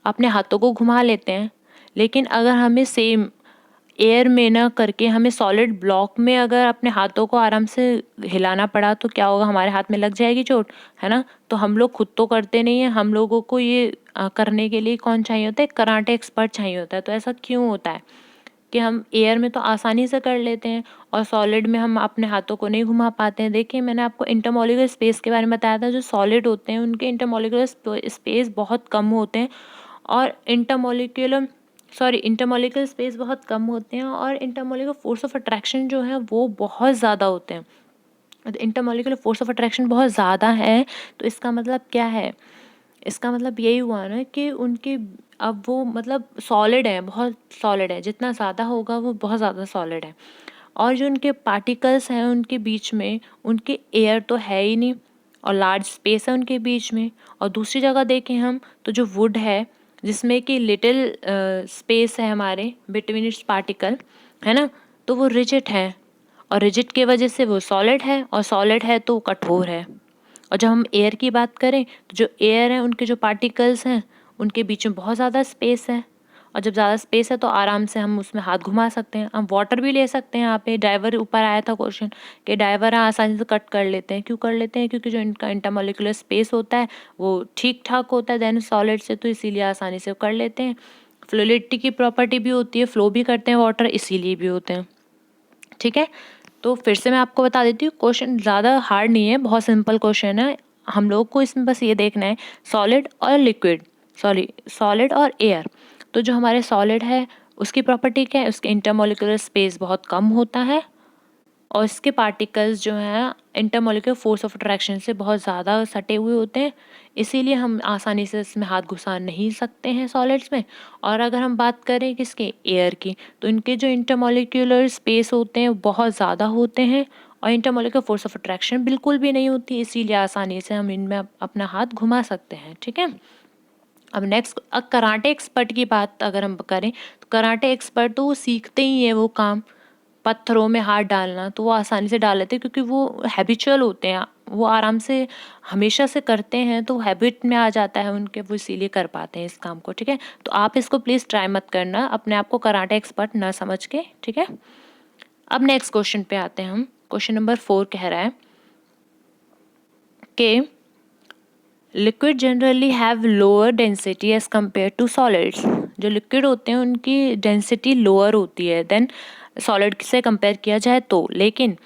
[SPEAKER 1] अपने हाथों को घुमा लेते हैं, लेकिन अगर हमें सेम एयर में ना करके हमें सॉलिड ब्लॉक में अगर अपने हाथों को आराम से हिलाना पड़ा तो क्या होगा, हमारे हाथ में लग जाएगी चोट, है ना। तो हम लोग खुद तो करते नहीं हैं, हम लोगों को ये करने के लिए कौन चाहिए होता है? कराटे एक्सपर्ट चाहिए होता है। तो ऐसा क्यों होता है कि हम एयर में तो आसानी से कर लेते हैं और सॉलिड में हम अपने हाथों को नहीं घुमा पाते हैं? देखिए मैंने आपको इंटरमॉलिक्यूलर स्पेस के बारे में बताया था। जो सॉलिड होते हैं उनके इंटरमॉलिक्यूलर स्पेस बहुत कम होते हैं, और इंटरमॉलिक्यूलर स्पेस बहुत कम होते हैं, और इंटरमॉलिक्यूलर फोर्स ऑफ अट्रैक्शन जो है वो बहुत ज़्यादा होते हैं। इंटरमॉलिक्यूलर फोर्स ऑफ अट्रैक्शन बहुत ज़्यादा है, तो इसका मतलब क्या है? इसका मतलब यही हुआ ना कि उनके अब वो मतलब सॉलिड है, बहुत सॉलिड है, जितना ज़्यादा होगा वो बहुत ज़्यादा सॉलिड है। और जो उनके पार्टिकल्स हैं उनके बीच में, उनके एयर तो है ही नहीं, और लार्ज स्पेस है उनके बीच में। और दूसरी जगह देखें हम तो जो वुड है जिसमें कि लिटिल स्पेस है हमारे बिटवीन इट्स पार्टिकल, है ना, तो वो रिजिड है, और रिजिड की वजह से वो सॉलिड है, और सॉलिड है तो कठोर है। और जब हम एयर की बात करें तो जो एयर है उनके जो पार्टिकल्स हैं उनके बीच में बहुत ज़्यादा स्पेस है, और जब ज़्यादा स्पेस है तो आराम से हम उसमें हाथ घुमा सकते हैं। हम वाटर भी ले सकते हैं। यहाँ पे डाइवर ऊपर आया था क्वेश्चन कि डाइवर आसानी से कट कर लेते हैं। क्यों कर लेते हैं? क्योंकि जो इनका इंटरमॉलिक्यूलर स्पेस होता है वो ठीक ठाक होता है देन सॉलिड से, तो इसीलिए आसानी से कर लेते हैं। फ्लूइडिटी की प्रॉपर्टी भी होती है, फ्लो भी करते हैं वाटर, इसीलिए भी होते हैं। ठीक है, तो फिर से मैं आपको बता देती हूँ, क्वेश्चन ज़्यादा हार्ड नहीं है, बहुत सिंपल क्वेश्चन है। हम लोग को इसमें बस ये देखना है सॉलिड और लिक्विड, सॉलिड और एयर। तो जो हमारे सॉलिड है उसकी प्रॉपर्टी क्या है? उसके इंटरमॉलिक्यूलर स्पेस बहुत कम होता है, और इसके पार्टिकल्स जो हैं इंटरमॉलिक्यूलर फोर्स ऑफ अट्रैक्शन से बहुत ज़्यादा सटे हुए होते हैं, इसीलिए हम आसानी से इसमें हाथ घुसा नहीं सकते हैं सॉलिड्स में। और अगर हम बात करें किसके, एयर की, तो इनके जो इंटरमॉलिक्यूलर स्पेस होते हैं वो बहुत ज़्यादा होते हैं, और इंटरमॉलिक्यूलर फोर्स ऑफ अट्रैक्शन बिल्कुल भी नहीं होती, इसीलिए आसानी से हम इनमें अपना हाथ घुमा सकते हैं। ठीक है, अब नेक्स्ट कराटे एक्सपर्ट की बात अगर हम करें तो कराटे एक्सपर्ट तो वो सीखते ही है वो काम, पत्थरों में हाथ डालना, तो वो आसानी से डाल लेते हैं क्योंकि वो हैबिचुअल होते हैं, वो आराम से हमेशा से करते हैं, तो हैबिट में आ जाता है उनके, वो इसीलिए कर पाते हैं इस काम को। ठीक है, तो आप इसको प्लीज़ ट्राई मत करना अपने आप को कराटे एक्सपर्ट ना समझ के। ठीक है, अब नेक्स्ट क्वेश्चन पे आते हैं हम। क्वेश्चन नंबर 4 कह रहा है कि liquid generally have lower density as compare to solids. जो लिक्विड होते हैं उनकी डेंसिटी लोअर होती है देन सॉलिड से कंपेयर किया जाए तो, लेकिन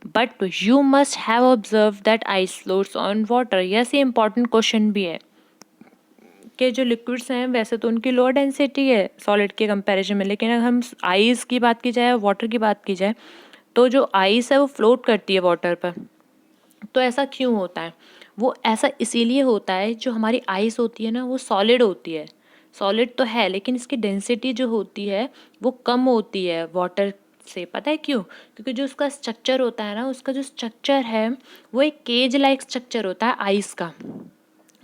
[SPEAKER 1] but you must have observe that ice floats on water. Yes, ये इंपॉर्टेंट क्वेश्चन भी है कि जो लिक्विड्स हैं वैसे तो उनकी लोअर डेंसिटी है सॉलिड के कंपैरिजन में, लेकिन अगर हम आइस की बात की जाए, वाटर की बात की जाए, तो जो आइस है वो फ्लोट करती है वाटर पर। तो ऐसा क्यों होता है? वो ऐसा इसीलिए होता है, जो हमारी आइस होती है ना वो सॉलिड होती है, सॉलिड तो है लेकिन इसकी डेंसिटी जो होती है वो कम होती है वाटर से। पता है क्यों? क्योंकि जो उसका स्ट्रक्चर होता है ना, उसका जो स्ट्रक्चर है वो एक केज लाइक स्ट्रक्चर होता है आइस का,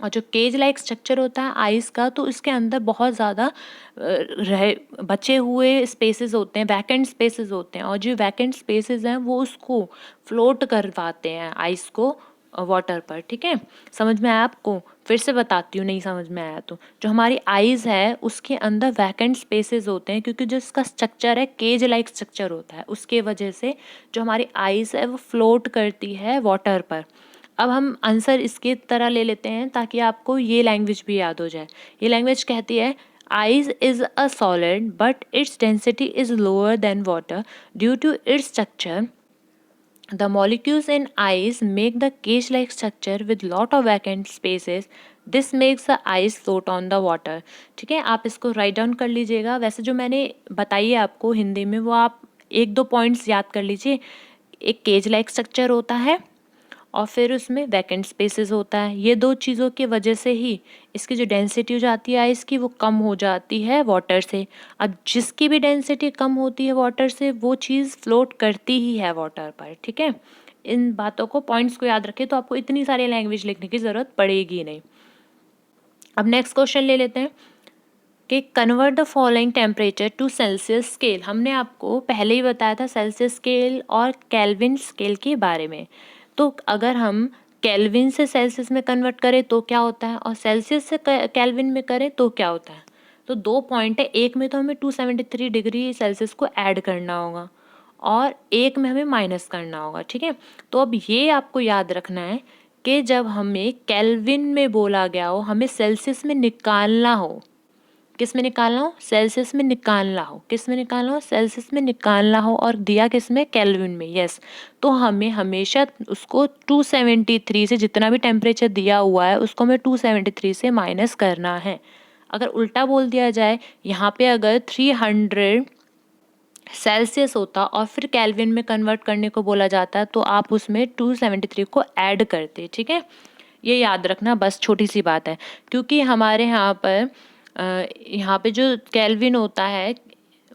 [SPEAKER 1] और जो केज लाइक स्ट्रक्चर होता है आइस का, तो इसके अंदर बहुत ज़्यादा रहे बचे हुए स्पेसेस होते हैं, वैकेंट स्पेसेस होते हैं, और जो वैकेंट स्पेसेस हैं वो उसको फ्लोट करवाते हैं आइस को वाटर पर। ठीक है, समझ में आया आपको? फिर से बताती हूँ, नहीं समझ में आया तो। जो हमारी आइज़ है उसके अंदर वैकेंट स्पेसेस होते हैं, क्योंकि जो इसका स्ट्रक्चर है केज लाइक स्ट्रक्चर होता है, उसके वजह से जो हमारी आइज़ है वो फ्लोट करती है वाटर पर। अब हम आंसर इसके तरह ले लेते हैं ताकि आपको ये लैंग्वेज भी याद हो जाए। ये लैंग्वेज कहती है ice is a solid but its density is lower than water due to its structure. The molecules in ice make the cage-like structure with lot of vacant spaces. This makes the ice float on the water. ठीक है, आप इसको राइट डाउन कर लीजिएगा। वैसे जो मैंने बताई है आपको हिंदी में वो आप एक दो पॉइंट्स याद कर लीजिए। एक केज लाइक स्ट्रक्चर होता है और फिर उसमें वैकेंट स्पेसेस होता है। ये दो चीज़ों की वजह से ही इसकी जो डेंसिटी हो जाती है आइस की वो कम हो जाती है वाटर से। अब जिसकी भी डेंसिटी कम होती है वाटर से वो चीज़ फ्लोट करती ही है वाटर पर। ठीक है, इन बातों को पॉइंट्स को याद रखें तो आपको इतनी सारी लैंग्वेज लिखने की ज़रूरत पड़ेगी नहीं। अब नेक्स्ट क्वेश्चन ले लेते हैं कि convert the following temperature to Celsius scale. हमने आपको पहले ही बताया था सेल्सियस स्केल और केल्विन स्केल के बारे में। तो अगर हम केल्विन से सेल्सियस में कन्वर्ट करें तो क्या होता है, और सेल्सियस से केल्विन में करें तो क्या होता है। तो दो पॉइंट है, एक में तो हमें 273 डिग्री सेल्सियस को ऐड करना होगा और एक में हमें माइनस करना होगा। ठीक है, तो अब ये आपको याद रखना है कि जब हमें केल्विन में बोला गया हो हमें सेल्सियस में निकालना हो। किस में निकालना हो? सेल्सियस में निकालना हो। किस में निकालना हो? सेल्सियस में निकालना हो, और दिया किस में? केल्विन में। यस, तो हमें हमेशा उसको 273 से, जितना भी टेम्परेचर दिया हुआ है उसको हमें 273 से माइनस करना है। अगर उल्टा बोल दिया जाए, यहाँ पे अगर 300 सेल्सियस होता और फिर केल्विन में कन्वर्ट करने को बोला जाता तो आप उसमें 273 को ऐड करते। ठीक है, ये याद रखना, बस छोटी सी बात है। क्योंकि हमारे यहाँ पे जो केल्विन होता है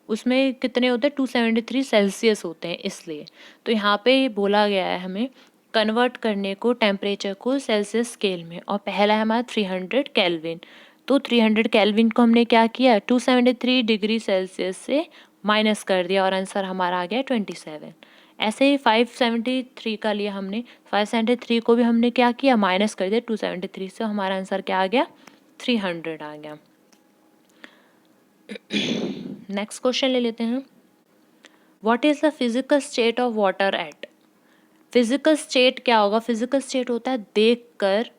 [SPEAKER 1] उसमें कितने होते हैं? 273 सेल्सियस होते हैं, इसलिए तो यहाँ पे बोला गया है हमें कन्वर्ट करने को टेम्परेचर को सेल्सियस स्केल में। और पहला है हमारा 300 केल्विन। तो 300 केल्विन को हमने क्या किया? 273 डिग्री सेल्सियस से माइनस कर दिया और आंसर हमारा आ गया 27। ऐसे ही 573 का लिया हमने, 573 को भी हमने क्या किया? माइनस कर दिया 273 से, हमारा आंसर क्या आ गया? 300 आ गया। नेक्स्ट क्वेश्चन ले लेते हैं। What is the physical state of water at? Physical state क्या होगा? फिजिकल स्टेट होता है देखकर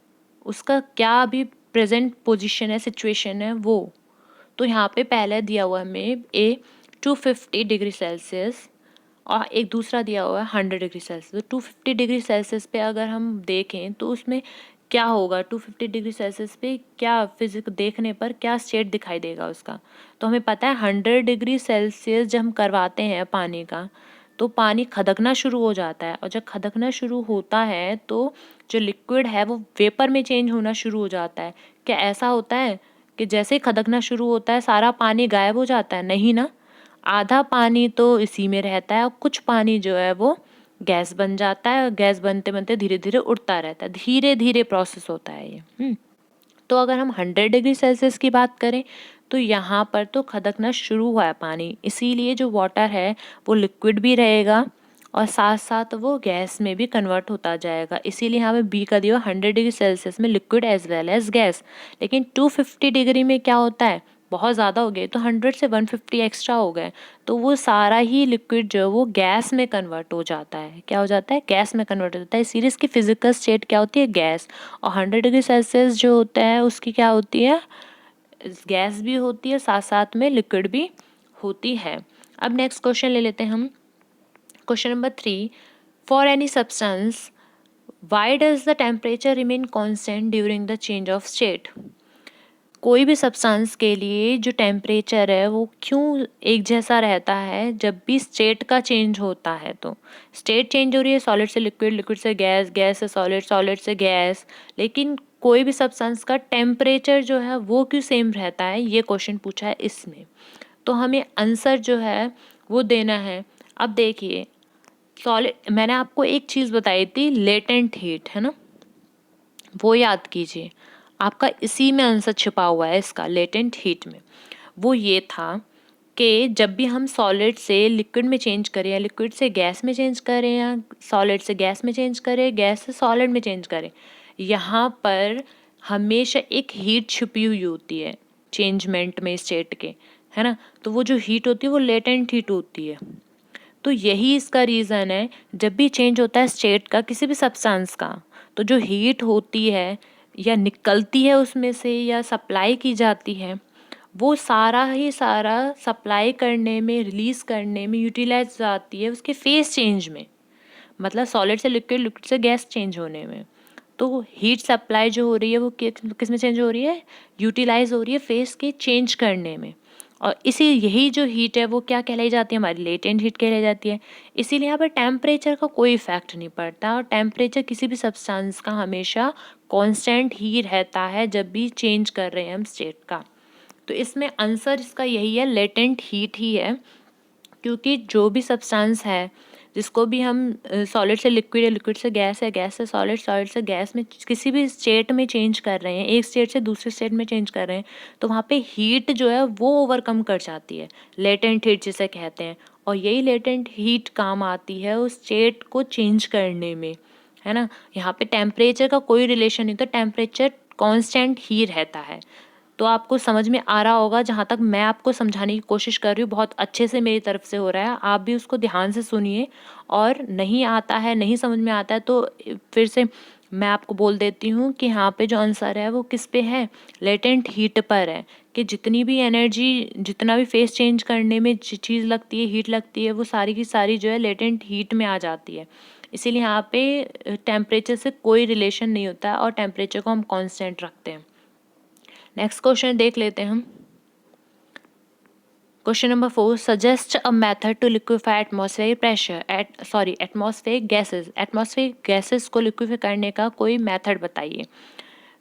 [SPEAKER 1] उसका क्या भी प्रेजेंट पोजीशन है, सिचुएशन है वो। तो यहाँ पे पहले दिया हुआ है हमें ए 250 डिग्री सेल्सियस और एक दूसरा दिया हुआ है 100 डिग्री सेल्सियस। तो 250 डिग्री सेल्सियस पे अगर हम देखें तो उसमें क्या होगा? 250 डिग्री सेल्सियस पे क्या फिजिक देखने पर क्या स्टेट दिखाई देगा उसका? तो हमें पता है 100 डिग्री सेल्सियस जब हम करवाते हैं पानी का तो पानी खदकना शुरू हो जाता है, और जब खदकना शुरू होता है तो जो लिक्विड है वो वेपर में चेंज होना शुरू हो जाता है। क्या ऐसा होता है कि जैसे ही खदकना शुरू होता है सारा पानी गायब हो जाता है? नहीं ना, आधा पानी तो इसी में रहता है और कुछ पानी जो है वो गैस बन जाता है, और गैस बनते बनते धीरे धीरे उड़ता रहता है। धीरे धीरे प्रोसेस होता है ये। तो अगर हम 100 डिग्री सेल्सियस की बात करें तो यहाँ पर तो खदकना शुरू हुआ है पानी, इसीलिए जो वाटर है वो लिक्विड भी रहेगा और साथ साथ वो गैस में भी कन्वर्ट होता जाएगा। इसीलिए यहाँ पे बी का दिया 100 डिग्री सेल्सियस में liquid as well as gas. लेकिन 250 डिग्री में क्या होता है? बहुत ज़्यादा हो गए, तो 100 से 150 एक्स्ट्रा हो गए, तो वो सारा ही लिक्विड जो है वो गैस में कन्वर्ट हो जाता है। क्या हो जाता है? गैस में कन्वर्ट हो जाता है। इसीलिए इसकी फिजिकल स्टेट क्या होती है? गैस। और 100 डिग्री सेल्सियस जो होता है उसकी क्या होती है? गैस भी होती है, साथ साथ में लिक्विड भी होती है। अब नेक्स्ट क्वेश्चन ले लेते हैं हम। Question number 3, for any substance Y does the temperature remain constant during the change of state? कोई भी सब्सटेंस के लिए जो टेम्परेचर है वो क्यों एक जैसा रहता है जब भी स्टेट का चेंज होता है? तो स्टेट चेंज हो रही है, सॉलिड से लिक्विड, लिक्विड से गैस, गैस से सॉलिड, सॉलिड से गैस, लेकिन कोई भी सब्सटेंस का टेम्परेचर जो है वो क्यों सेम रहता है? ये क्वेश्चन पूछा है इसमें। तो हमें आंसर जो है वो देना है। अब देखिए, सॉलिड, मैंने आपको एक चीज़ बताई थी, लेटेंट हीट, है ना, वो याद कीजिए। आपका इसी में आंसर छिपा हुआ है इसका, लेटेंट हीट में। वो ये था कि जब भी हम सॉलिड से लिक्विड में चेंज करें या लिक्विड से गैस में चेंज करें या सॉलिड से गैस में चेंज करें, गैस से सॉलिड में चेंज करें, यहाँ पर हमेशा एक हीट छुपी हुई होती है चेंजमेंट में स्टेट के, है ना। तो वो जो हीट होती है वो लेटेंट हीट होती है। तो यही इसका रीज़न है, जब भी चेंज होता है स्टेट का किसी भी सब्सटेंस का, तो जो हीट होती है या निकलती है उसमें से या सप्लाई की जाती है, वो सारा ही सारा सप्लाई करने में, रिलीज़ करने में यूटिलाइज जाती है उसके फेस चेंज में, मतलब सॉलिड से लिक्विड, लिक्विड से गैस चेंज होने में। तो हीट सप्लाई जो हो रही है वो किस में चेंज हो रही है, यूटिलाइज हो रही है फेस के चेंज करने में। और यही जो हीट है वो क्या कहलाई जाती है, हमारी लेटेंट हीट कहलाई जाती है। इसीलिए यहाँ पर टेम्परेचर का कोई इफेक्ट नहीं पड़ता, और टेम्परेचर किसी भी सब्सटेंस का हमेशा कांस्टेंट ही रहता है जब भी चेंज कर रहे हैं हम स्टेट का। तो इसमें आंसर इसका यही है, लेटेंट हीट ही है। क्योंकि जो भी सब्सटेंस है जिसको भी हम सॉलिड से लिक्विड या लिक्विड से गैस है, गैस से सॉलिड, सॉलिड से गैस में किसी भी स्टेट में चेंज कर रहे हैं, एक स्टेट से दूसरे स्टेट में चेंज कर रहे हैं, तो वहाँ पे हीट जो है वो ओवरकम कर जाती है, लेटेंट हीट जिसे कहते हैं। और यही लेटेंट हीट काम आती है उस स्टेट को चेंज करने में, है ना। यहाँ पे टेम्परेचर का कोई रिलेशन नहीं, तो टेम्परेचर कॉन्स्टेंट ही रहता है। तो आपको समझ में आ रहा होगा, जहाँ तक मैं आपको समझाने की कोशिश कर रही हूँ बहुत अच्छे से मेरी तरफ से हो रहा है, आप भी उसको ध्यान से सुनिए। और नहीं आता है, नहीं समझ में आता है तो फिर से मैं आपको बोल देती हूँ कि यहाँ पे जो आंसर है वो किस पे है, लेटेंट हीट पर है। कि जितनी भी एनर्जी, जितना भी फेस चेंज करने में चीज़ लगती है, हीट लगती है, वो सारी की सारी जो है लेटेंट हीट में आ जाती है। इसीलिए यहाँ पे टेम्परेचर से कोई रिलेशन नहीं होता है और टेम्परेचर को हम कांस्टेंट रखते हैं। नेक्स्ट क्वेश्चन देख लेते हैं हम। Question number 4, suggest a method to liquefy atmospheric pressure atmospheric gases. Atmospheric gases को लिक्विफाई करने का कोई मेथड बताइए।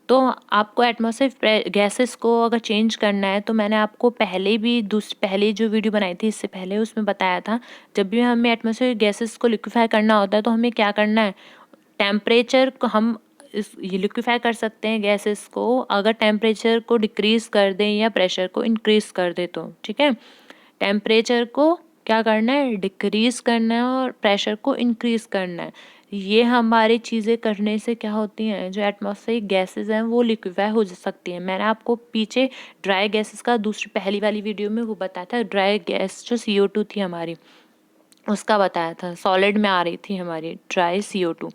[SPEAKER 1] तो आपको एटमॉस्फेरिक गैसेस को अगर चेंज करना है, तो मैंने आपको पहले जो वीडियो बनाई थी इससे पहले, उसमें बताया था जब भी हमें एटमॉस्फेरिक गैसेस को लिक्विफाई करना होता है तो हमें क्या करना है, टेम्परेचर को हम ये लिक्विफाई कर सकते हैं गैसेस को अगर टेम्परेचर को डिक्रीज़ कर दें या प्रेशर को इंक्रीज़ कर दें तो, ठीक है। टेम्परेचर को क्या करना है, डिक्रीज़ करना है, और प्रेशर को इंक्रीज़ करना है। ये हमारी चीज़ें करने से क्या होती हैं, जो एटमॉस्फेरिक गैसेस हैं वो लिक्विफाई हो सकती हैं। मैंने आपको पीछे ड्राई गैसेस का दूसरी पहली वाली वीडियो में वो बताया था, ड्राई गैस जो CO2 थी हमारी, उसका बताया था, सॉलिड में आ रही थी हमारी ड्राई CO2,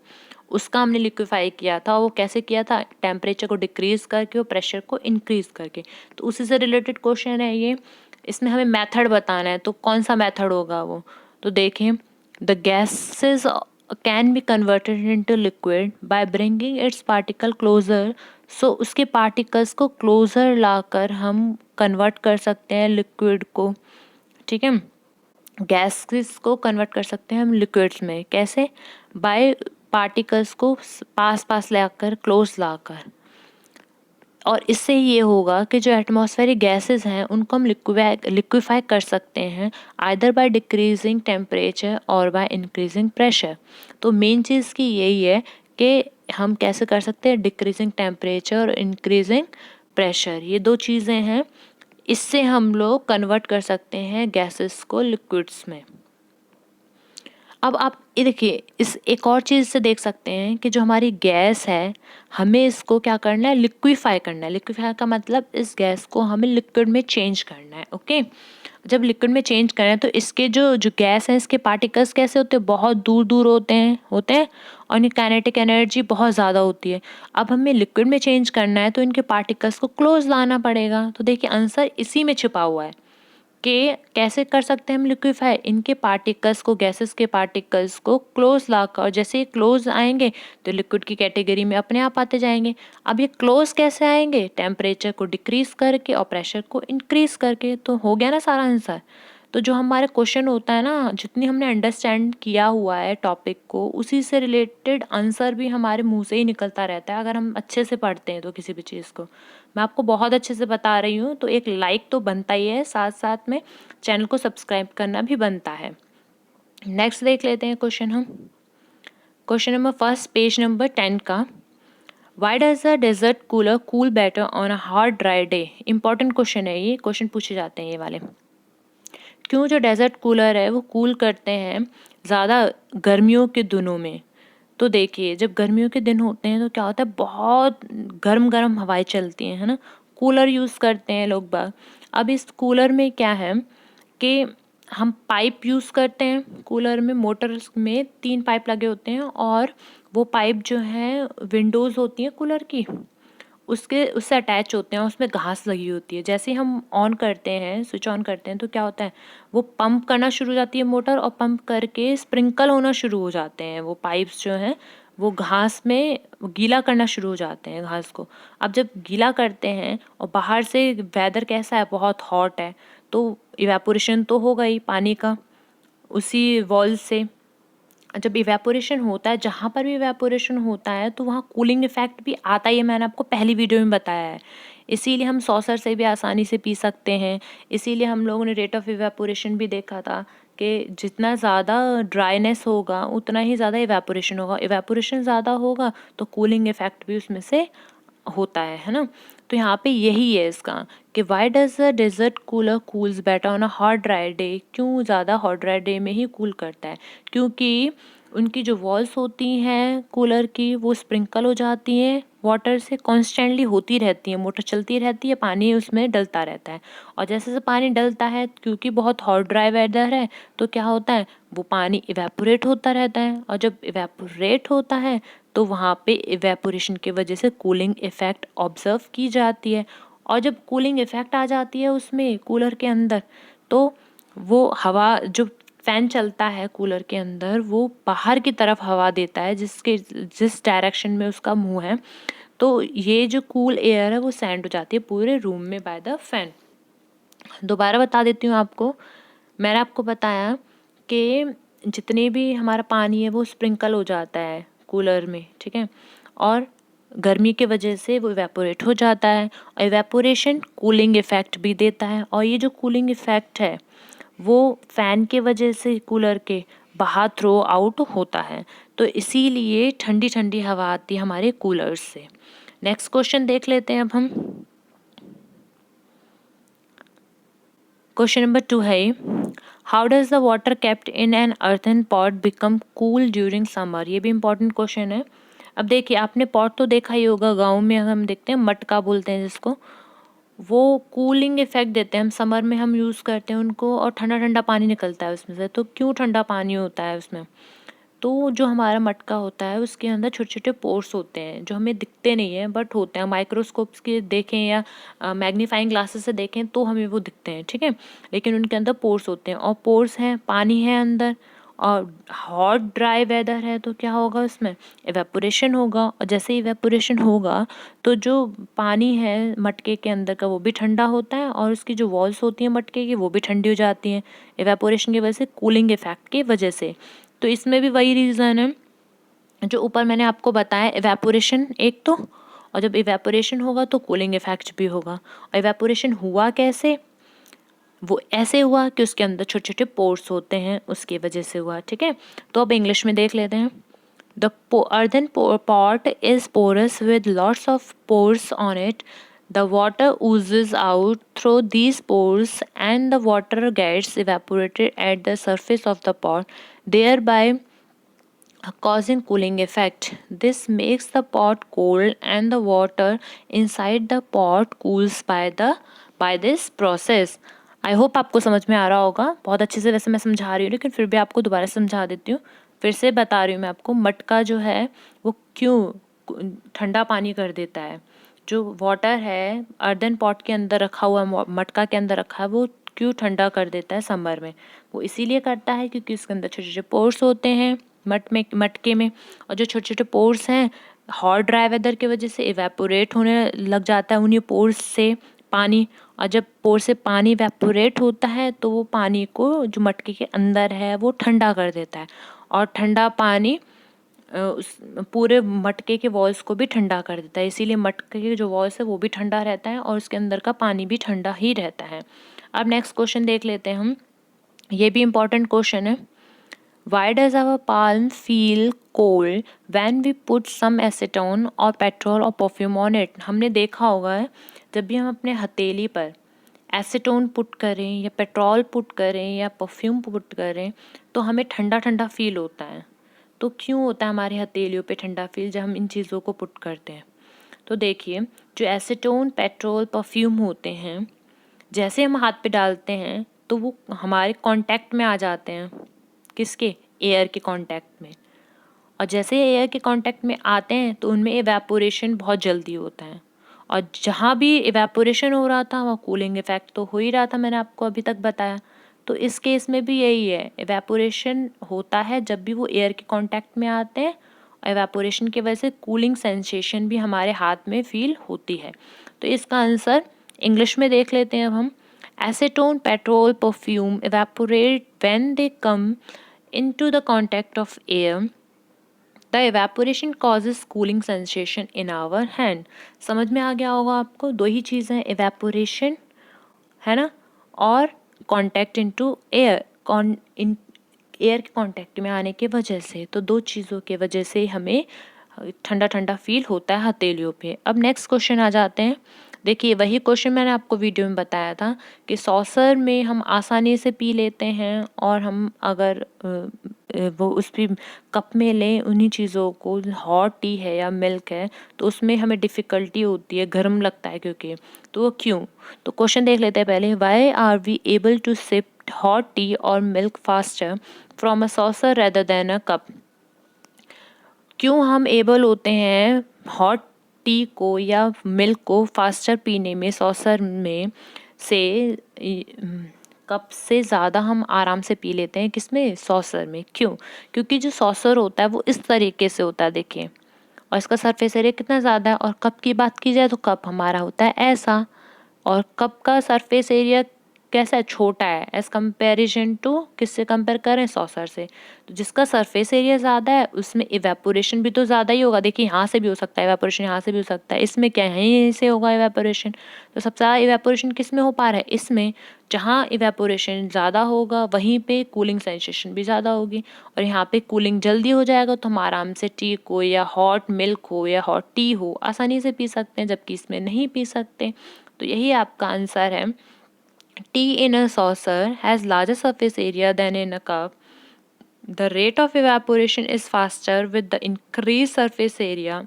[SPEAKER 1] उसका हमने लिक्विफाई किया था। और वो कैसे किया था, टेम्परेचर को डिक्रीज़ करके और प्रेशर को इंक्रीज़ करके। तो उसी से रिलेटेड क्वेश्चन है ये। इसमें हमें मेथड बताना है, तो कौन सा मेथड होगा वो, तो देखें, the gases can be converted into liquid by bringing its particle closer. So उसके पार्टिकल्स को क्लोजर लाकर हम कन्वर्ट कर सकते हैं लिक्विड को, ठीक है। गैसेस को कन्वर्ट कर सकते हैं हम लिक्विड्स में, कैसे, बाय पार्टिकल्स को पास पास लाकर, क्लोज लाकर। और इससे ये होगा कि जो एटमॉस्फेरिक गैसेस हैं उनको हम लिक्विफाई कर सकते हैं, आइदर बाय डिक्रीजिंग टेम्परेचर और बाय इंक्रीजिंग प्रेशर। तो मेन चीज़ की यही है कि हम कैसे कर सकते हैं, डिक्रीजिंग टेम्परेचर और इंक्रीजिंग प्रेशर, ये दो चीज़ें हैं, इससे हम लोग कन्वर्ट कर सकते हैं गैसेस को लिक्विड्स में। अब आप ये देखिए, इस एक और चीज़ से देख सकते हैं कि जो हमारी गैस है, हमें इसको क्या करना है, लिक्विफाई करना है। लिक्विफाई का मतलब इस गैस को हमें लिक्विड में चेंज करना है, ओके। जब लिक्विड में चेंज करें तो इसके जो जो गैस है, इसके पार्टिकल्स कैसे होते हैं, बहुत दूर दूर होते हैं और इनकी काइनेटिक एनर्जी बहुत ज़्यादा होती है। अब हमें लिक्विड में चेंज करना है तो इनके पार्टिकल्स को क्लोज लाना पड़ेगा। तो देखिए आंसर इसी में छिपा हुआ है कि कैसे कर सकते हैं हम लिक्विफाई, इनके पार्टिकल्स को, गैसेस के पार्टिकल्स को क्लोज लाकर, और जैसे ये क्लोज आएंगे तो लिक्विड की कैटेगरी में अपने आप आते जाएंगे। अब ये क्लोज कैसे आएंगे, टेम्परेचर को डिक्रीज करके और प्रेशर को इंक्रीज करके। तो हो गया ना सारा आंसर। तो जो हमारे क्वेश्चन होता है ना, जितनी हमने अंडरस्टैंड किया हुआ है टॉपिक को, उसी से रिलेटेड आंसर भी हमारे मुंह से ही निकलता रहता है अगर हम अच्छे से पढ़ते हैं तो किसी भी चीज़ को। मैं आपको बहुत अच्छे से बता रही हूँ, तो एक लाइक तो बनता ही है, साथ साथ में चैनल को सब्सक्राइब करना भी बनता है। नेक्स्ट देख लेते हैं क्वेश्चन हम। क्वेश्चन नंबर 1 पेज नंबर 10 का। Why does the desert cooler cool better on a hot dry day? Important question है, ये क्वेश्चन पूछे जाते हैं ये वाले। क्यों जो डेजर्ट कूलर है वो कूल करते हैं ज़्यादा गर्मियों के दिनों में? तो देखिए, जब गर्मियों के दिन होते हैं तो क्या होता है, बहुत गर्म गर्म हवाएं चलती हैं, है ना। कूलर यूज़ करते हैं लोग बाग। अब इस कूलर में क्या है कि हम पाइप यूज़ करते हैं। कूलर में मोटर में 3 पाइप लगे होते हैं और वो पाइप जो है विंडोज़ होती हैं कूलर की, उससे अटैच होते हैं और उसमें घास लगी होती है। जैसे ही हम ऑन करते हैं, स्विच ऑन करते हैं, तो क्या होता है, वो पंप करना शुरू हो जाती है मोटर, और पंप करके स्प्रिंकल होना शुरू हो जाते हैं। वो पाइप्स जो हैं वो घास में गीला करना शुरू हो जाते हैं घास को। अब जब गीला करते हैं और बाहर से वेदर कैसा है, बहुत हॉट है, तो इवेपोरेशन तो होगा ही पानी का उसी वॉल से। जब इवेपोरेशन होता है, जहाँ पर भी इवेपोरेशन होता है तो वहाँ कूलिंग इफेक्ट भी आता ही है, मैंने आपको पहली वीडियो में बताया है। इसीलिए हम सॉसर से भी आसानी से पी सकते हैं। इसीलिए हम लोगों ने रेट ऑफ इवेपोरेशन भी देखा था कि जितना ज़्यादा ड्राइनेस होगा उतना ही ज़्यादा इवेपोरेशन होगा। इवेपोरेशन ज़्यादा होगा तो कूलिंग इफेक्ट भी उसमें से होता है ना। तो यहाँ पे यही है इसका कि why does the desert cooler cools better on a hot dry day? क्यों ज़्यादा हॉट ड्राई डे में ही कूल करता है? क्योंकि उनकी जो वॉल्स होती हैं कूलर की वो स्प्रिंकल हो जाती हैं वाटर से, कॉन्स्टेंटली होती रहती है, मोटर चलती रहती है, पानी उसमें डलता रहता है। और जैसे जैसे पानी डलता है, क्योंकि बहुत हॉट ड्राई वेदर है, तो क्या होता है, वो पानी इवेपोरेट होता रहता है। और जब इवेपोरेट होता है तो वहाँ पे इवेपोरेशन की वजह से कूलिंग इफेक्ट ऑब्जर्व की जाती है। और जब कूलिंग इफेक्ट आ जाती है उसमें कूलर के अंदर, तो वो हवा जो फैन चलता है कूलर के अंदर वो बाहर की तरफ हवा देता है, जिस डायरेक्शन में उसका मुंह है। तो ये जो कूल एयर है वो सेंड हो जाती है पूरे रूम में बाय द फैन। दोबारा बता देती हूँ आपको। मैंने आपको बताया कि जितने भी हमारा पानी है वो स्प्रिंकल हो जाता है कूलर में, ठीक है, और गर्मी के वजह से वो इवेपोरेट हो जाता है। और इवेपोरेशन कूलिंग इफेक्ट भी देता है, और ये जो कूलिंग इफेक्ट है वो फैन के वजह से कूलर के बाहर थ्रो आउट होता है। तो इसीलिए ठंडी ठंडी हवा आती है हमारे कूलर से। नेक्स्ट क्वेश्चन देख लेते हैं अब हम। क्वेश्चन नंबर 2 है, how does the water kept in an earthen pot become cool during summer? ये भी इंपॉर्टेंट क्वेश्चन है। अब देखिए, आपने पॉट तो देखा ही होगा, गाँव में हम देखते हैं मटका बोलते हैं जिसको, वो कूलिंग इफेक्ट देते हैं। हम समर में हम यूज़ करते हैं उनको, और ठंडा ठंडा पानी निकलता है उसमें से। तो क्यों ठंडा पानी होता है उसमें? तो जो हमारा मटका होता है उसके अंदर छोटे छोटे पोर्स होते हैं जो हमें दिखते नहीं हैं बट होते हैं। माइक्रोस्कोप्स के देखें या मैग्नीफाइंग ग्लासेस से देखें तो हमें वो दिखते हैं, ठीक है, लेकिन उनके अंदर पोर्स होते हैं, और पोर्स हैं, पानी है अंदर, और हॉट ड्राई वेदर है तो क्या होगा, उसमें इवेपोरेशन होगा। और जैसे इवेपोरेशन होगा तो जो पानी है मटके के अंदर का वो भी ठंडा होता है, और उसकी जो वॉल्स होती हैं मटके की वो भी ठंडी हो जाती हैं इवेपोरेशन की वजह से, कूलिंग इफेक्ट की वजह से। तो इसमें भी वही रीज़न है जो ऊपर मैंने आपको बताया, इवेपोरेशन एक तो, और जब इवेपोरेशन होगा तो कूलिंग इफेक्ट भी होगा। और इवेपोरेशन हुआ कैसे, वो ऐसे हुआ कि उसके अंदर छोटे छोटे पोर्स होते हैं, उसकी वजह से हुआ, ठीक है। तो अब इंग्लिश में देख लेते हैं। The earthen pot is porous with lots of pores on it. The water oozes out through these pores and the water gets evaporated at the surface of the pot, thereby causing cooling effect. This makes the pot cold and the water inside the pot cools by this process. I hope आपको समझ में आ रहा होगा। बहुत अच्छे से वैसे मैं समझा रही हूँ, लेकिन फिर भी आपको दोबारा समझा देती हूँ। फिर से बता रही हूँ मैं आपको, मटका जो है वो क्यों ठंडा पानी कर देता है। जो वाटर है अर्दन पॉट के अंदर रखा हुआ, मटका के अंदर रखा है, वो क्यों ठंडा कर देता है समर में? वो इसीलिए करता है क्योंकि उसके अंदर छोटे छोटे पोर्स होते हैं मटके में, और जो छोटे छोटे पोर्स हैं हॉट ड्राई वेदर की वजह से इवेपोरेट होने लग जाता है उन्हीं पोर्स से पानी। और जब पोर से पानी इवेपोरेट होता है तो वो पानी को जो मटके के अंदर है वो ठंडा कर देता है, और ठंडा पानी उस पूरे मटके के वॉल्स को भी ठंडा कर देता है। इसीलिए मटके के जो वॉल्स है वो भी ठंडा रहता है और उसके अंदर का पानी भी ठंडा ही रहता है। अब नेक्स्ट क्वेश्चन देख लेते हैं हम। ये भी इम्पॉर्टेंट क्वेश्चन है। Why does our palm feel cold when we put some acetone or petrol or perfume on it? हमने देखा होगा जब भी हम अपने हथेली पर एसीटोन पुट करें या पेट्रोल पुट करें या परफ्यूम पुट करें तो हमें ठंडा ठंडा फील होता है। तो क्यों होता है हमारे हथेलियों पे ठंडा फील जब हम इन चीज़ों को पुट करते हैं? तो देखिए, जो एसीटोन, पेट्रोल, परफ्यूम होते हैं, जैसे हम हाथ पे डालते हैं तो वो हमारे कांटेक्ट में आ जाते हैं। किसके? एयर के कांटेक्ट में। और जैसे एयर के कांटेक्ट में आते हैं तो उनमें इवेपोरेशन बहुत जल्दी होता है। और जहाँ भी इवेपोरेशन हो रहा था वहाँ कूलिंग इफेक्ट तो हो ही रहा था, मैंने आपको अभी तक बताया। तो इस केस में भी यही है, इवेपोरेशन होता है जब भी वो एयर के कांटेक्ट में आते हैं। इवेपोरेशन की वजह से कूलिंग सेंसेशन भी हमारे हाथ में फील होती है। तो इसका आंसर इंग्लिश में देख लेते हैं अब हम। Acetone, petrol, perfume evaporate when they come into the contact of air. The evaporation causes cooling sensation in our hand. समझ में आ गया होगा आपको, दो ही चीज़ें हैं, इवेपोरेशन है ना, और contact into air, in air के कांटेक्ट में आने की वजह से। तो दो चीज़ों की वजह से हमें ठंडा ठंडा फील होता है हथेलियों पे। अब नेक्स्ट क्वेश्चन आ जाते हैं। देखिए, वही क्वेश्चन मैंने आपको वीडियो में बताया था कि सॉसर में हम आसानी से पी लेते हैं, और हम अगर वो उस भी कप में लें उन्हीं चीज़ों को, हॉट टी है या मिल्क है, तो उसमें हमें डिफ़िकल्टी होती है, गर्म लगता है क्योंकि। तो वो क्यों? तो क्वेश्चन देख लेते हैं पहले। Why are we able to sip hot tea और milk faster from a saucer rather than a cup? क्यों हम एबल होते हैं हॉट टी को या मिल्क को फास्टर पीने में सॉसर में से कप से ज़्यादा हम आराम से पी लेते हैं? किसमें? सॉसर में। क्यों? क्योंकि जो सॉसर होता है वो इस तरीके से होता है, देखिए, और इसका सरफेस एरिया कितना ज़्यादा है। और कप की बात की जाए तो कप हमारा होता है ऐसा, और कप का सरफेस एरिया कैसा है? छोटा है, एज कंपेरिजन टू किससे कंपेयर करें? सॉसर से। तो जिसका सरफेस एरिया ज़्यादा है उसमें इवेपोरेशन भी तो ज़्यादा ही होगा। देखिए, यहाँ से भी हो सकता है इवेपोरेशन, यहाँ से भी हो सकता है, इसमें क्या है, यहीं से होगा इवेपोरेशन। तो सबसे ज़्यादा इवेपोरेशन किस में हो पा रहा है? इसमें। जहाँ इवेपोरेशन ज़्यादा होगा वहीं पे कूलिंग सेंसेशन भी ज़्यादा होगी, और यहाँ पे कूलिंग जल्दी हो जाएगा तो हम आराम से टी को या हॉट मिल्क हो या हॉट टी हो आसानी से पी सकते हैं, जबकि इसमें नहीं पी सकते। तो यही आपका आंसर है। Tea in a saucer has larger surface area than in a cup. The rate of evaporation is faster with the increased surface area.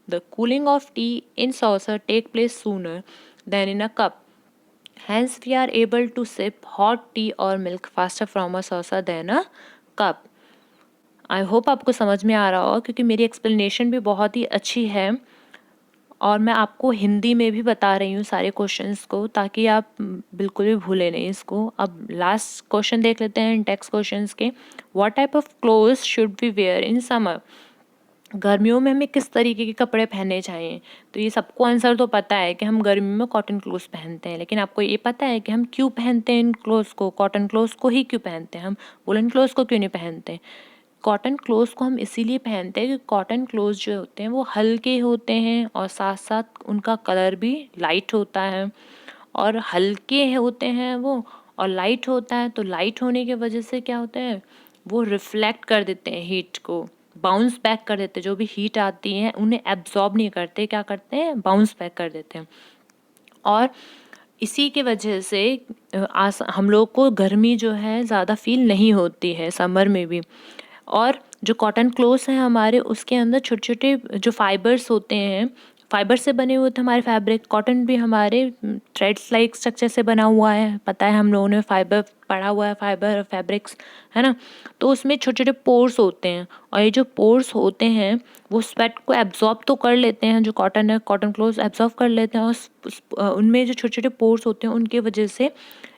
[SPEAKER 1] The cooling of tea in saucer take place sooner than in a cup. Hence, we are able to sip hot tea or milk faster from a saucer than a cup. I hope आपको समझ में आ रहा होगा, क्योंकि मेरी एक्सप्लेनेशन भी बहुत ही अच्छी है, और मैं आपको हिंदी में भी बता रही हूँ सारे क्वेश्चंस को, ताकि आप बिल्कुल भी भूलें नहीं इसको। अब लास्ट क्वेश्चन देख लेते हैं इन टेक्स्ट क्वेश्चंस के। What type of clothes should we wear in summer? गर्मियों में हमें किस तरीके के कपड़े पहनने चाहिए? तो ये सबको आंसर तो पता है कि हम गर्मी में कॉटन क्लोथ्स पहनते हैं, लेकिन आपको ये पता है कि हम क्यों पहनते हैं इन क्लोथ्स को? कॉटन क्लोथ्स को ही क्यों पहनते हैं? हम वुलन क्लोथ्स को क्यों नहीं पहनते? कॉटन क्लोथ्स को हम इसीलिए पहनते हैं कि कॉटन क्लोथ्स जो होते हैं वो हल्के होते हैं, और साथ साथ उनका कलर भी लाइट होता है। और हल्के होते हैं वो, और लाइट होता है, तो लाइट होने की वजह से क्या होता है, वो रिफ्लेक्ट कर देते हैं हीट को, बाउंस बैक कर देते हैं। जो भी हीट आती है उन्हें एब्जॉर्ब नहीं करते, क्या करते हैं? बाउंस बैक कर देते हैं। और इसी के वजह से हम लोग को गर्मी जो है ज़्यादा फील नहीं होती है समर में भी। और जो कॉटन क्लोथ्स हैं हमारे, उसके अंदर छोटे छोटे जो फाइबर्स होते हैं, फाइबर से बने हुए होते हैं हमारे फैब्रिक। कॉटन भी हमारे थ्रेड्स लाइक स्ट्रक्चर से बना हुआ है, पता है हम लोगों ने फाइबर पढ़ा हुआ है, फाइबर फैब्रिक्स, है ना। तो उसमें छोटे छोटे पोर्स होते हैं, और ये जो पोर्स होते हैं वो स्वेट को एब्जॉर्ब तो कर लेते हैं, जो कॉटन है, कॉटन क्लोथ्स एब्जॉर्ब कर लेते हैं, और उनमें जो छोटे छोटे पोर्स होते हैं उनकी वजह से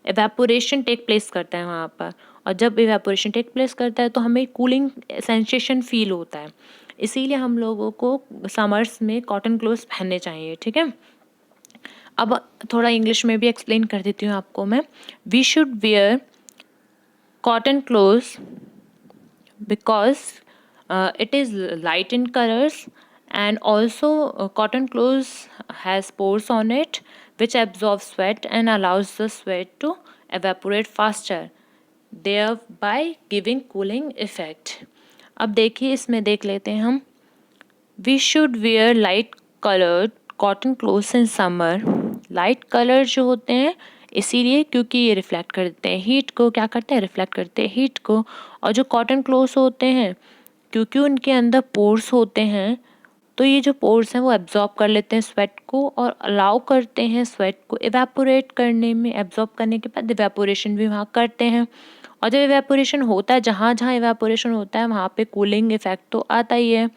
[SPEAKER 1] एवेपोरेशन टेक प्लेस करता है वहाँ पर। और जब इवेपोरेशन टेक प्लेस करता है तो हमें कूलिंग सेंसेशन फील होता है। इसीलिए हम लोगों को समर्स में कॉटन क्लोथ्स पहनने चाहिए, ठीक है। अब थोड़ा इंग्लिश में भी एक्सप्लेन कर देती हूँ आपको मैं। We should wear cotton clothes because it is light in colours, and also cotton clothes has pores on it which absorb sweat and allows the sweat to evaporate faster. thereby giving cooling effect. अब देखिए इसमें देख लेते हैं हम. We should wear light colored cotton clothes in summer. Light colour जो होते हैं इसीलिए क्योंकि ये रिफ्लेक्ट करते हैं हीट को. क्या करते हैं? रिफ्लेक्ट करते हैं हीट को. और जो कॉटन क्लोथ्स होते हैं क्योंकि उनके अंदर पोर्स होते हैं, तो ये जो पोर्स हैं वो एब्जॉर्ब कर लेते हैं स्वेट को और अलाउ करते हैं स्वेट को इवेपोरेट करने में. एब्जॉर्ब करने के बाद इवेपोरेशन भी वहाँ करते हैं. और जब इवेपोरेशन होता है, जहाँ जहाँ इवेपोरेशन होता है वहाँ पे कूलिंग इफेक्ट तो आता ही है.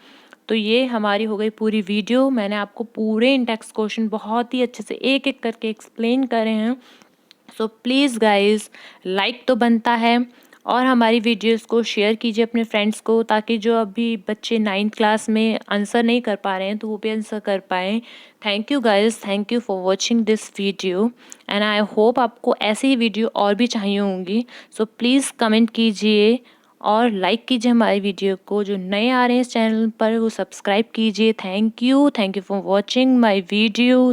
[SPEAKER 1] तो ये हमारी हो गई पूरी वीडियो. मैंने आपको पूरे इन टेक्स्ट क्वेश्चन बहुत ही अच्छे से एक एक करके एक्सप्लेन करे हैं. सो प्लीज़ गाइज, लाइक तो बनता है और हमारी वीडियोस को शेयर कीजिए अपने फ्रेंड्स को, ताकि जो अभी बच्चे 9th क्लास में आंसर नहीं कर पा रहे हैं तो वो भी आंसर कर पाएँ. Thank you guys, thank you for watching this video and I hope आपको ऐसी ही वीडियो और भी चाहिए होंगी. सो प्लीज़ कमेंट कीजिए और लाइक कीजिए हमारी वीडियो को. जो नए आ रहे हैं इस चैनल पर वो सब्सक्राइब कीजिए. Thank you for watching my video.